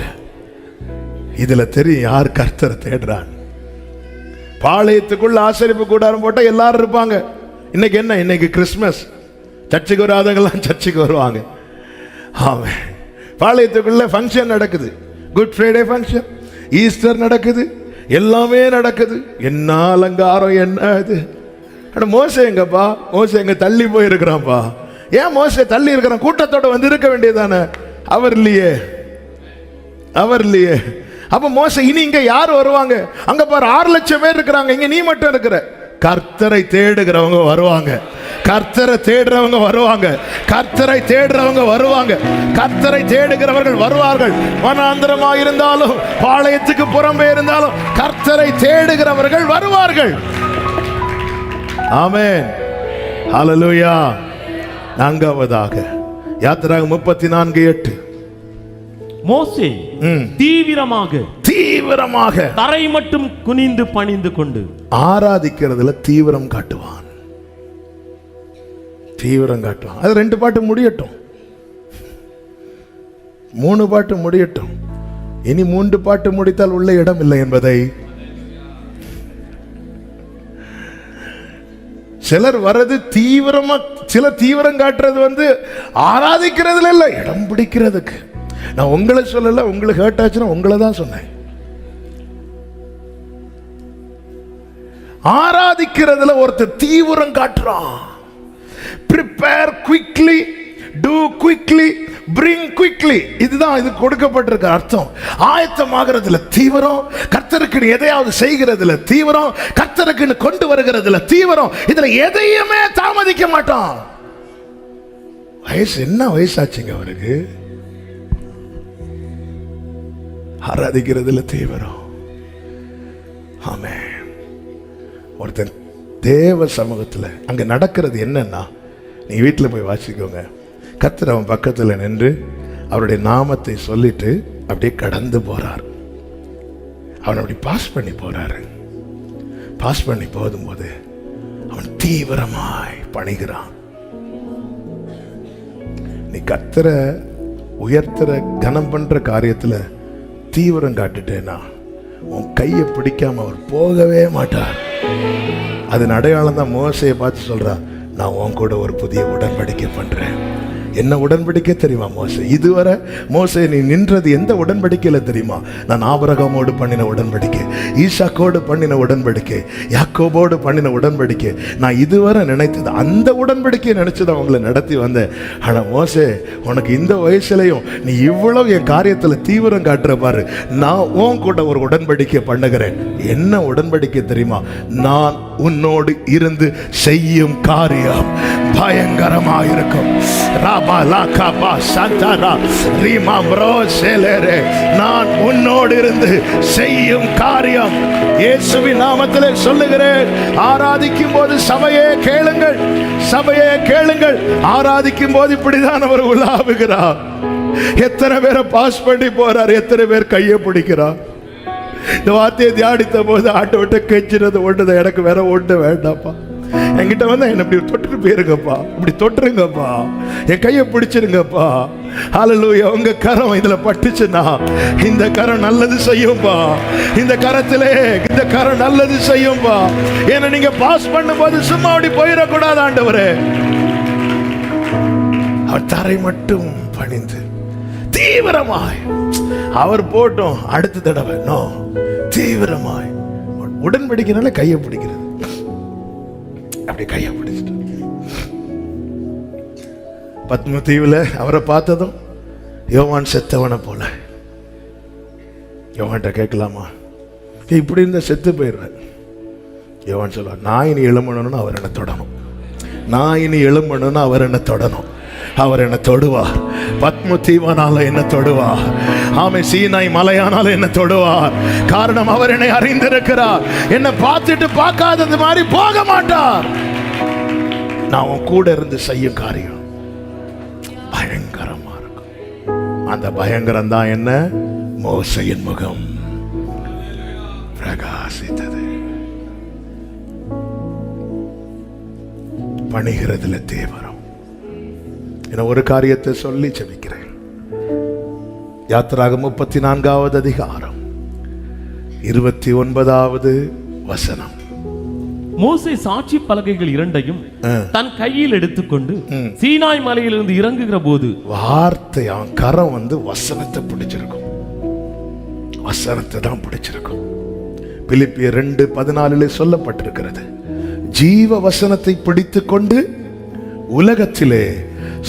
இதுல தெரியும் யார் கர்த்தரை தேடுறான். பாளையத்துக்குள்ள ஆசரிப்பு கூடாரம் போட்டா எல்லாரும் இருப்பாங்க. இன்னைக்கு என்ன, இன்னைக்கு கிறிஸ்மஸ், சர்ச்சுக்கு வராதவங்கெல்லாம் சர்ச்சுக்கு வருவாங்க. ஆமாம், பாளையத்துக்குள்ள ஃபங்க்ஷன் நடக்குது, குட் ஃப்ரைடே ஃபங்க்ஷன், ஈஸ்டர் நடக்குது, எல்லாமே நடக்குது. என்ன அலங்காரம், என்ன இது. ஆனால் மோசே எங்கப்பா? மோசே எங்க தள்ளி போயிருக்கிறான்ப்பா. ஏன் மோசே தள்ளி இருக்கிறான்? கூட்டத்தோட வந்து இருக்க வேண்டியதானே. அவர் இல்லையே. அப்ப மோசே, இனி இங்க யார் வருவாங்க? அங்க பாரு 6 லட்சம் பேர் இருக்கிறாங்க, இங்க நீ மட்டும் இருக்கிற. கர்த்தரை தேடுகிறவங்க வருவாங்க, கர்த்தரை தேடுறவங்க வருவாங்க, கர்த்தரை தேடுறவங்க வருவாங்க, கர்த்தரை தேடுகிறவர்கள் வருவார்கள். வனாந்தரமாக இருந்தாலும் பாளையத்துக்கு புறம்பே இருந்தாலும் கர்த்தரை தேடுகிறவர்கள் வருவார்கள். ஆமென், ஹல்லேலூயா. நான்காவதாக யாத்திராகமம் 34:8 மோசே தீவிரமாக தரை மட்டும் குனிந்து பணிந்து கொண்டு ஆராதிக்கிறதுல தீவிரம் காட்டுவான். அது 2 பாட்டு முடியட்டும், 3 பாட்டு முடியட்டும். இனி 3 பாட்டு முடித்தால் உள்ள இடம் இல்லை என்பதை சிலர் வரது தீவிரமா, சில தீவிரம் காட்டுறது வந்து ஆராதிக்கிறதுல இல்ல, இடம் பிடிக்கிறதுக்கு. நான் உங்களை சொல்லல, உங்களுக்கு ஹர்ட் ஆச்சுன்னா உங்களை தான் சொன்னேன். ஆராதிக்கிறதுல ஒருத்தர் தீவிரம் காட்டுறான். prepare quickly, do quickly, bring quickly. இதுதான் இது கொடுக்கப்பட்டிருக்க அர்த்தம். ஆயத்தமாகிறதுல தீவிரம், கர்த்தருக்கு எதையாவது செய்கிறதுல தீவிரம், கர்த்தருக்கு கொண்டு வருகிறதுல தீவிரம். இதுல எதையுமே தாமதிக்க மாட்டான். வயசு என்ன வயசாச்சுங்க அவருக்கு? ஆராதிக்கிறதுல தீவிரம். ஆமென். ஒருத்தன் தேவ சமூகத்தில் அங்க நடக்கிறது என்னன்னா, நீ வீட்டில் போய் வாசிக்கோங்க. கர்த்தர் அவன் பக்கத்தில் நின்று அவருடைய நாமத்தை சொல்லிட்டு அப்படியே கடந்து போறார். அவன் அப்படி பாஸ் பண்ணி போறாரு. பாஸ் பண்ணி போகும்போது அவன் தீவிரமாய் பணிகிறான். நீ கர்த்தரை உயர்த்துற கனம் பண்ற காரியத்துல தீவிரம் காட்டுட்டேன்னா உன் கையை பிடிக்காம அவர் போகவே மாட்டார். அதன் அடையாளம் தான் மோசையை பார்த்து சொல்றா, நான் உன் கூட ஒரு புதிய உடன்படிக்கை பண்றேன். என்ன உடன்படிக்கை தெரியுமா மோசே? இதுவரை மோசே நீ நின்றது எந்த உடன்படிக்கையில தெரியுமா? நான் ஆபிரகாமோடு பண்ணின உடன்படிக்கை, ஈசாக்கோடு பண்ணின உடன்படிக்கை, யாக்கோபோடு பண்ணின உடன்படிக்கை. நான் இதுவரை நினைத்தது அந்த உடன்படிக்கையை நினைச்சுதான் அவங்களை நடத்தி வந்தேன். ஆனா மோசே, உனக்கு இந்த வயசுலயும் நீ இவ்வளவு என் காரியத்துல தீவிரம் காட்டுற பாரு, நான் உன் கூட ஒரு உடன்படிக்கை பண்ணுகிறேன். என்ன உடன்படிக்கை தெரியுமா? நான் உன்னோடு இருந்து செய்யும் காரியம் பயங்கரமாயிருக்கும். நான் உன்னோடு இருந்து செய்யும் காரியம் இயேசுவின் நாமத்திலே சொல்லுகிறேன். ஆராதிக்கும் போது சபையே கேளுங்கள், சபையே கேளுங்கள். ஆராதிக்கும் போது இப்படிதான் அவர் உலாவுகிறார். எத்தனை பேரை பாஸ் பண்ணி போறார், எத்தனை பேர் கையை பிடிக்கிறார். இந்த வார்த்தையை தியானித்த போது ஆட்டை விட்டு கெஞ்சினது ஒன்றுதான், எனக்கு வேற ஒன்று வேண்டாப்பா, என்கிட்ட வந்து என்ன இப்படி தொட்டுட்டு போயிருங்கப்பா, இப்படி தொட்டுருங்கப்பா, என் கையை பிடிச்சிருங்கப்பா. ஹல்லேலூயா. உங்க கரம் இதுல பட்டுச்சுன்னா இந்த கரம் நல்லது செய்யும்பா, இந்த கரத்திலே இந்த கரம் நல்லது செய்யும்பா. ஏன்னா நீங்க பாஸ் பண்ணும்போது சும்மா அப்படி போயிடக்கூடாது ஆண்டவரே. அவர் தரை மட்டும் பணிந்து தீவிரமாய் அவர் போட்டோம். அடுத்த தடவை நோ, தீவிரமாய் உடன்படிக்கிறனால கையை பிடிக்கிறது, அப்படி கையை பிடிச்சிட்டு பத்ம தீவுல அவரை பார்த்ததும் யோவான் செத்தவனை போல. யோவான்கிட்ட கேட்கலாமா, இப்படி இருந்த செத்து போயிடுறேன். யோவான் சொல்லுவார், நான் இனி எழும்பணும்னு அவர் என்ன தொடணும், நான் இனி எழும்பணும்னு அவர் என்ன தொடணும். அவர் என்ன தொடுவார். பத்ம தீவானால என்ன தொடுவார். ஆமை சீனாய் மலையானால என்ன தொடுவார். காரணம் அவர் என்னை அறிந்திருக்கிறார். என்னை பார்த்துட்டு பார்க்காதது மாதிரி போக மாட்டார். நான் உன் கூட இருந்து செய்யும் காரியம் பயங்கரமா இருக்கும். அந்த பயங்கரம் தான் என்ன? மோசேயின் முகம் பிரகாசித்தது. பணிகிறதுல தேவரம். என ஒரு காரியத்தை சொல்லி ஜெபிக்கிறேன். யாத்திராகமம் 34வது அதிகாரம் 29வது வசனம். மோசே சாட்சி பலகைகள் இரண்டையும் தன் கையில் எடுத்துக்கொண்டு சீனாய் மலையிலிருந்து இறங்குகிற போது, வார்த்தை அவன் கரம் வந்து வசனத்தை பிடிச்சிருக்கும், வசனத்தை தான் பிடிச்சிருக்கும். பிலிப்பியர் 2:14 சொல்லப்பட்டிருக்கிறது, ஜீவ வசனத்தை பிடித்துக் கொண்டு உலகத்திலே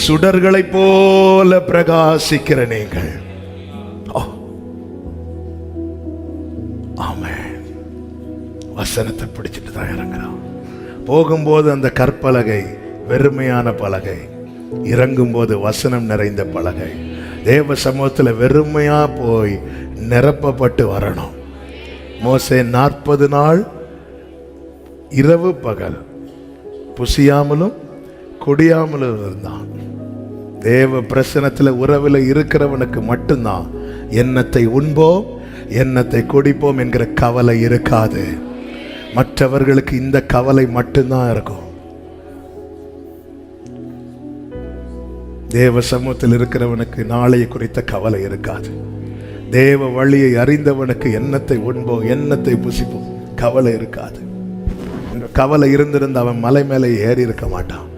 சுடர்களை போல பிரகாசிக்கிற நீங்கள். ஆமென். வசனத்தை பிடிச்சிட்டு தான் இறங்குறான். போகும்போது அந்த கற்பலகை வெறுமையான பலகை, இறங்கும் போது வசனம் நிறைந்த பலகை. தேவ சமூகத்தில் வெறுமையா போய் நிரப்பப்பட்டு வரணும். மோசே 40 நாள் இரவு பகல் புசியாமலும் குடியாமலும் இருந்தான். தேவ பிரசனத்தில் உறவில் இருக்கிறவனுக்கு மட்டும்தான் எண்ணத்தை உண்போம் எண்ணத்தை குடிப்போம் என்கிற கவலை இருக்காது. மற்றவர்களுக்கு இந்த கவலை மட்டும்தான் இருக்கும். தேவ சமூகத்தில் இருக்கிறவனுக்கு நாளைய குறித்த கவலை இருக்காது. தேவ வழியை அறிந்தவனுக்கு எண்ணத்தை உண்போம் எண்ணத்தை புசிப்போம் கவலை இருக்காது. இந்த கவலை இருந்திருந்த அவன் மலை மேலே ஏறி இருக்க மாட்டான்.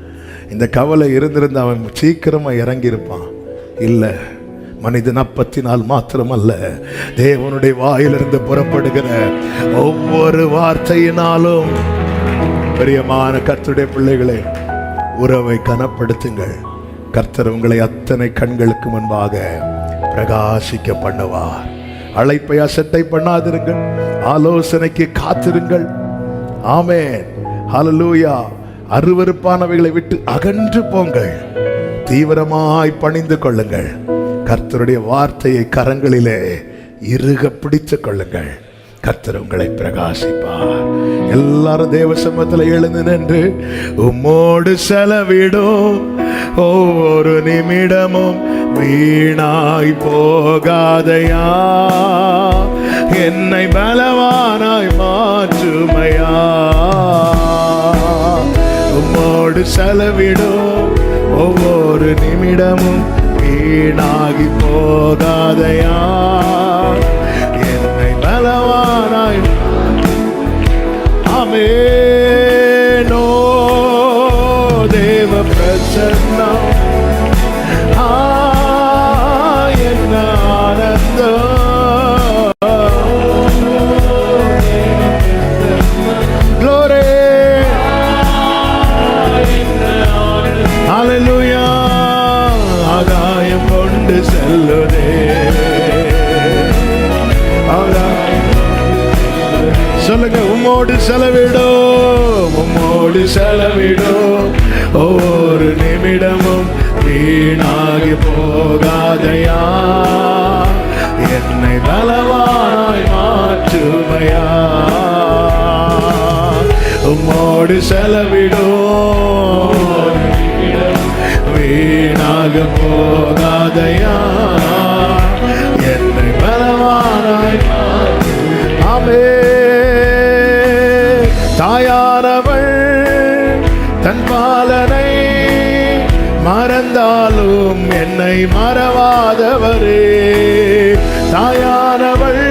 இந்த கவலை இருந்திருந்த அவன் சீக்கிரமா இறங்கி இருப்பான். இல்லை, மனிதன் அப்பத்தினால் மாத்திரமல்ல, தேவனுடைய வாயிலிருந்து புறப்படுகிற ஒவ்வொரு வார்த்தையினாலும். பிரியமான கர்த்தருடைய பிள்ளைகளே, உறவை கனப்படுத்துங்கள். கர்த்தர் உங்களை அத்தனை கண்களுக்கு முன்பாக பிரகாசிக்க பண்ணுவார். அழைப்பை அசட்டை பண்ணாதிருங்கள், ஆலோசனைக்கு காத்திருங்கள். ஆமென். ஹல்லேலூயா. அருவருப்பானவைகளை விட்டு அகன்று போங்கள், தீவிரமாய் பணிந்து கொள்ளுங்கள். கர்த்தருடைய வார்த்தையை கரங்களிலே இறுக பிடித்துக் கொள்ளுங்கள். கர்த்தர் உங்களை பிரகாசிப்பார். எல்லாரும் தேவ சமூகத்தில் எழுந்து நின்று உம்மோடு செலவிடும் ஒவ்வொரு நிமிடமும் வீணாய் போகாதையா, என்னை பலவானாய் மாற்றுமையா. உம்மோடு செலவிடும் ஒவ்வொரு நிமிடமும் வீணாகி போகாதையா, என்னை பலவானாய். ஆமென். தேவ பிரசன்னம் செலவிடும், உம்மோடு செலவிடும். ஒவ்வொரு நிமிடமும் வீணாகி போகாதையா, என்னை பலவானாய் மாற்றுமையா. உம்மோடு செலவிடும், வீணாக போகாதையா, என்னை பலவானாய். ஆமே. தாயானவள் தன் பாலனை மறந்தாலும் என்னை மறவாதவரே. தாயானவள்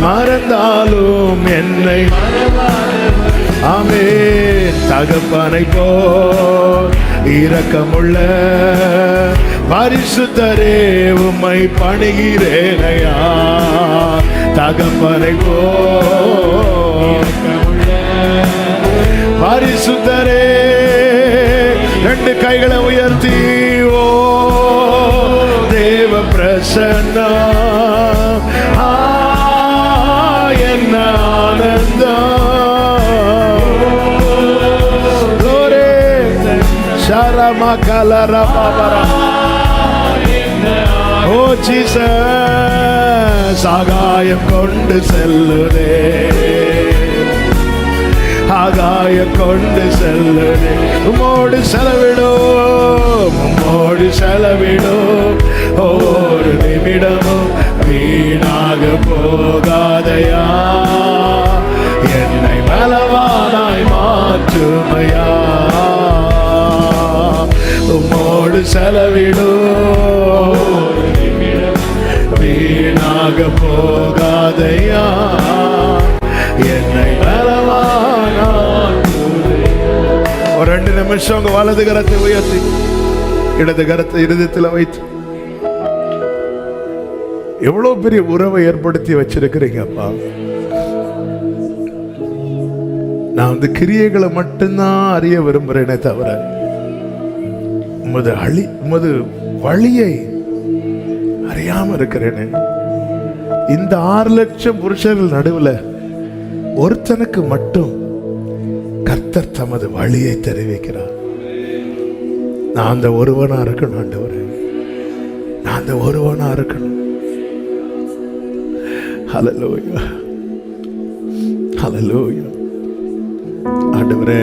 மறந்தாலும் என்னை மறவாதவரே. ஆமே. தகப்பனை போல் இரக்கமுள்ள பரிசுத்தரே உம்மை பணிகிறேனையா. தகப்பனை போல் பரிசுத்தரே. ரெண்டு கைகளை உயர்த்தி ஓ தேவ பிரசன்னம், என்ன ஆனந்தம். Sharama kalara babara. Oh Jesus, ஆகாயம் கொண்டு செல்லுதே, ஆகாயம் கொண்டு செல்லுதே. உம்மோடு செலவிடும், உம்மோடு செலவிடும். ஒவ்வொரு நிமிடமும் வீணாக போகாதையா, என்னை பலவானாய் மாற்றுமையா. உம்மோடு செலவிடும், வீணாக போகாதையா, என்னை பலவானா. ஒரு 2 நிமிஷம் உங்க வலது கரத்தை உயர்த்தி இடது கரத்தை இருதயத்தில் வைத்து எவ்வளவு பெரிய உறவை ஏற்படுத்தி வச்சிருக்கிறீங்க அப்பா. நான் வந்து கிரியைகளை மட்டும்தான் அறிய விரும்புறேனே தவிர உமது வழியை அறியாம இருக்கிறேனே. இந்த 6 லட்சம் புருஷர்கள் நடுவில் ஒருத்தனுக்கு மட்டும் கர்த்தர் தமது வழியை தெரிவிக்கிறார். நான் அந்த ஒருவனா இருக்கணும் ஆண்டவரே, நான் அந்த ஒருவனா இருக்கணும். ஹல்லேலூயா, ஹல்லேலூயா. ஆண்டவரே,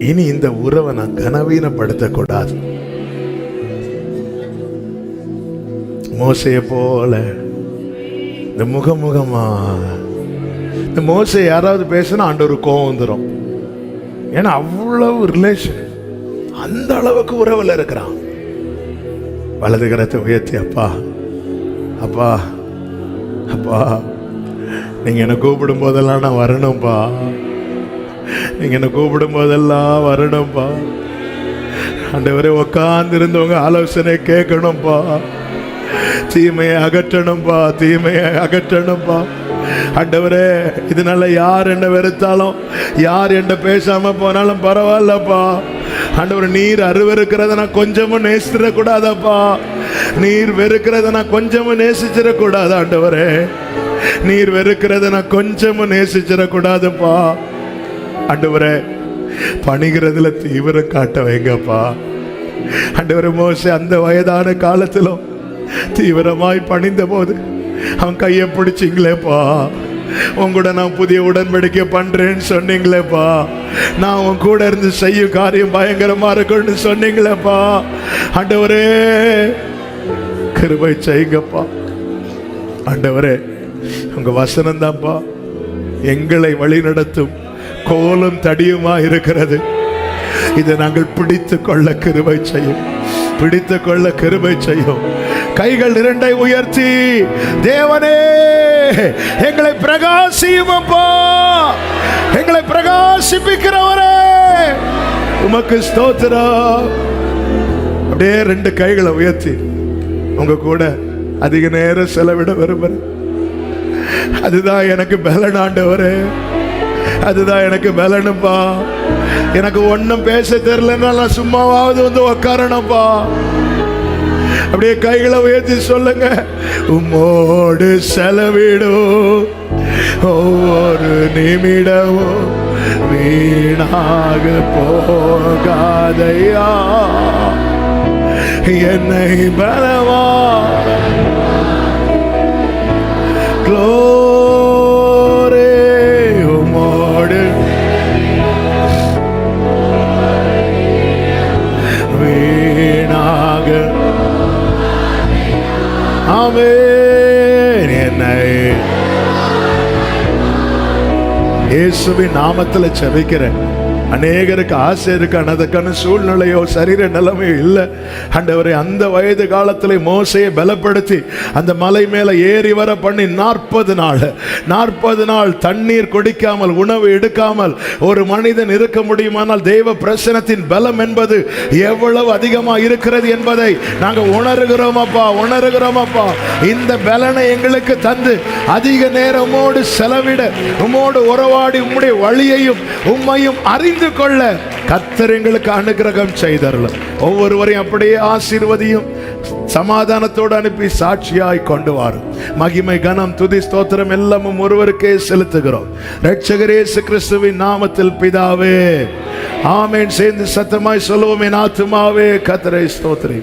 இனி இந்த உறவை நான் கனவீனப்படுத்தக்கூடாது. மோசையை போல இந்த முகமுகமா, இந்த மோசை யாராவது பேசினா ஆண்டவர் கோவம் வந்துடும். ஏன்னா அவ்வளவு ரிலேஷன், அந்த அளவுக்கு உறவில் இருக்கிறான். வலது கரத்தை உயர்த்தி அப்பா, அப்பா, அப்பா, நீங்க என்ன கூப்பிடும் போதெல்லாம் நான் வரணும்பா, நீங்க என்ன கூப்பிடும் போதெல்லாம் வரணும்பா. ஆண்டவரே, உட்கார்ந்து இருந்தவங்க ஆலோசனை கேட்கணும்பா, தீமையை அகற்றணும்பா, தீமையை அகற்றணும்பா. ஆண்டவரே, இதனால யார் என்ன வெறுத்தாலும், யார் என்ன பேசாம போனாலும் பரவாயில்லப்பா. ஆண்டவரே, நீர் அருவருக்கிறத நான் கொஞ்சமும் நேசிச்சிடக்கூடாதப்பா, நீர் வெறுக்கிறத நான் கொஞ்சமும் நேசிச்சிடக்கூடாது. ஆண்டவரே, நீர் வெறுக்கிறத நான் கொஞ்சமும் நேசிச்சிடக்கூடாதுப்பா. ஆண்டவரே, பணிகிறதுல தீவிரம் காட்ட வைங்கப்பா. ஆண்டவரே, மோசே அந்த வயதான காலத்திலும் தீவிரமாய் பணிந்த போது அவன் கையை பிடிச்சிங்களேப்பா. உங்கூட நான் புதிய உடன்படிக்கை பண்றேன்னு சொன்னீங்களேப்பா, நான் உன் கூட இருந்து செய்யும் காரியம் பயங்கரமா இருக்குன்னு சொன்னீங்களேப்பா. ஆண்டவரே, கிருபை செய்யுங்கப்பா. ஆண்டவரே, உங்க வசனம் தான்ப்பா எங்களை வழி நடத்தும் கோலும் தடியுமா இருக்கிறது. இதை நாங்கள் பிடித்து கொள்ள கிருபை செய்யும், பிடித்து கொள்ள கிருபை செய்யும். கைகள் 2 உயர்த்தி, தேவனே எங்களை பிரகாசியுமப்பா, எங்களை பிரகாசிப்பிக்கிறவரே உமக்கு ஸ்தோத்திரம். அப்படியே 2 கைகளை உயர்த்தி உங்க கூட அதிக நேரம் செலவிட விரும்புறேன். அதுதான் எனக்கு பலன் ஆண்டவரே, அதுதான் எனக்கு பலனுப்பா. எனக்கு ஒன்னும் பேச தெரியலன்னா நான் சும்மாவாவது வந்து உக்காரணும்ப்பா. அப்படியே கைகளை உயர்த்தி சொல்லுங்க. உம்மோடு செலவிடும் ஒவ்வொரு நிமிடமும் வீணாக போகாதையா, என்னை பலவா க்ளோரே உம்மோடு வீணாக ஆமென். என்னை இயேசுவின் நாமத்துல ஜெபிக்கிறேன். அநேகருக்கு ஆசை இருக்கு, அதற்கான சூழ்நிலையோ சரீர நிலைமையோ இல்லை. ஆண்டவரே, அந்த வயது காலத்தில் மோசையை பலப்படுத்தி அந்த மலை மேல ஏறி வர பண்ணி 40 நாள் தண்ணீர் குடிக்காமல் உணவு எடுக்காமல் ஒரு மனிதன் இருக்க முடியுமானால் தேவ பிரசனத்தின் பலம் என்பது எவ்வளவு அதிகமாக இருக்கிறது என்பதை நாங்கள் உணர்கிறோம் அப்பா. இந்த பலனை எங்களுக்கு தந்து அதிக நேரம் உம்மோடு செலவிட, உம்மோடு உறவாடி உம்முடைய வழியையும் உம்மையும் அறிந்து கொள்ள கர்த்தர் எங்களுக்கு அனுகிரகம் செய்தருளும். ஒவ்வொருவரையும் அப்படியே ஆசீர்வதியும், சமாதானத்தோடு அனுப்பி சாட்சியாய் கொண்டு வாரும். மகிமை கனம் துதி ஸ்தோத்திரம் எல்லாமும் ஒருவருக்கே செலுத்துகிறோம், இரட்சகர் இயேசு கிறிஸ்துவின் நாமத்தில் பிதாவே, ஆமென். சேர்ந்து சத்தமாய் சொல்லுவோம். என் ஆத்துமாவே கர்த்தரை ஸ்தோத்திரி,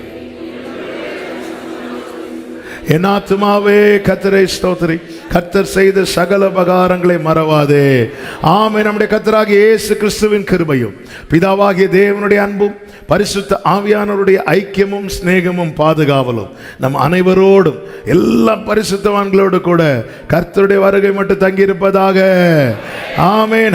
என் ஆத்துமாவே கர்த்தரை ஸ்தோத்திரி, கர்த்தர் செய்த சகல உபகாரங்களை மறவாதே. ஆமென். நம்முடைய கர்த்தராகிய இயேசு கிறிஸ்துவின் கிருபையும் பிதாவாகிய தேவனுடைய அன்பும் பரிசுத்த ஆவியானவருடைய ஐக்கியமும் சிநேகமும் பாதுகாவலும் நம் அனைவரோடும் எல்லா பரிசுத்தவான்களோடு கூட கர்த்தருடைய வருகை மட்டும் தங்கியிருப்பதாக. ஆமென்.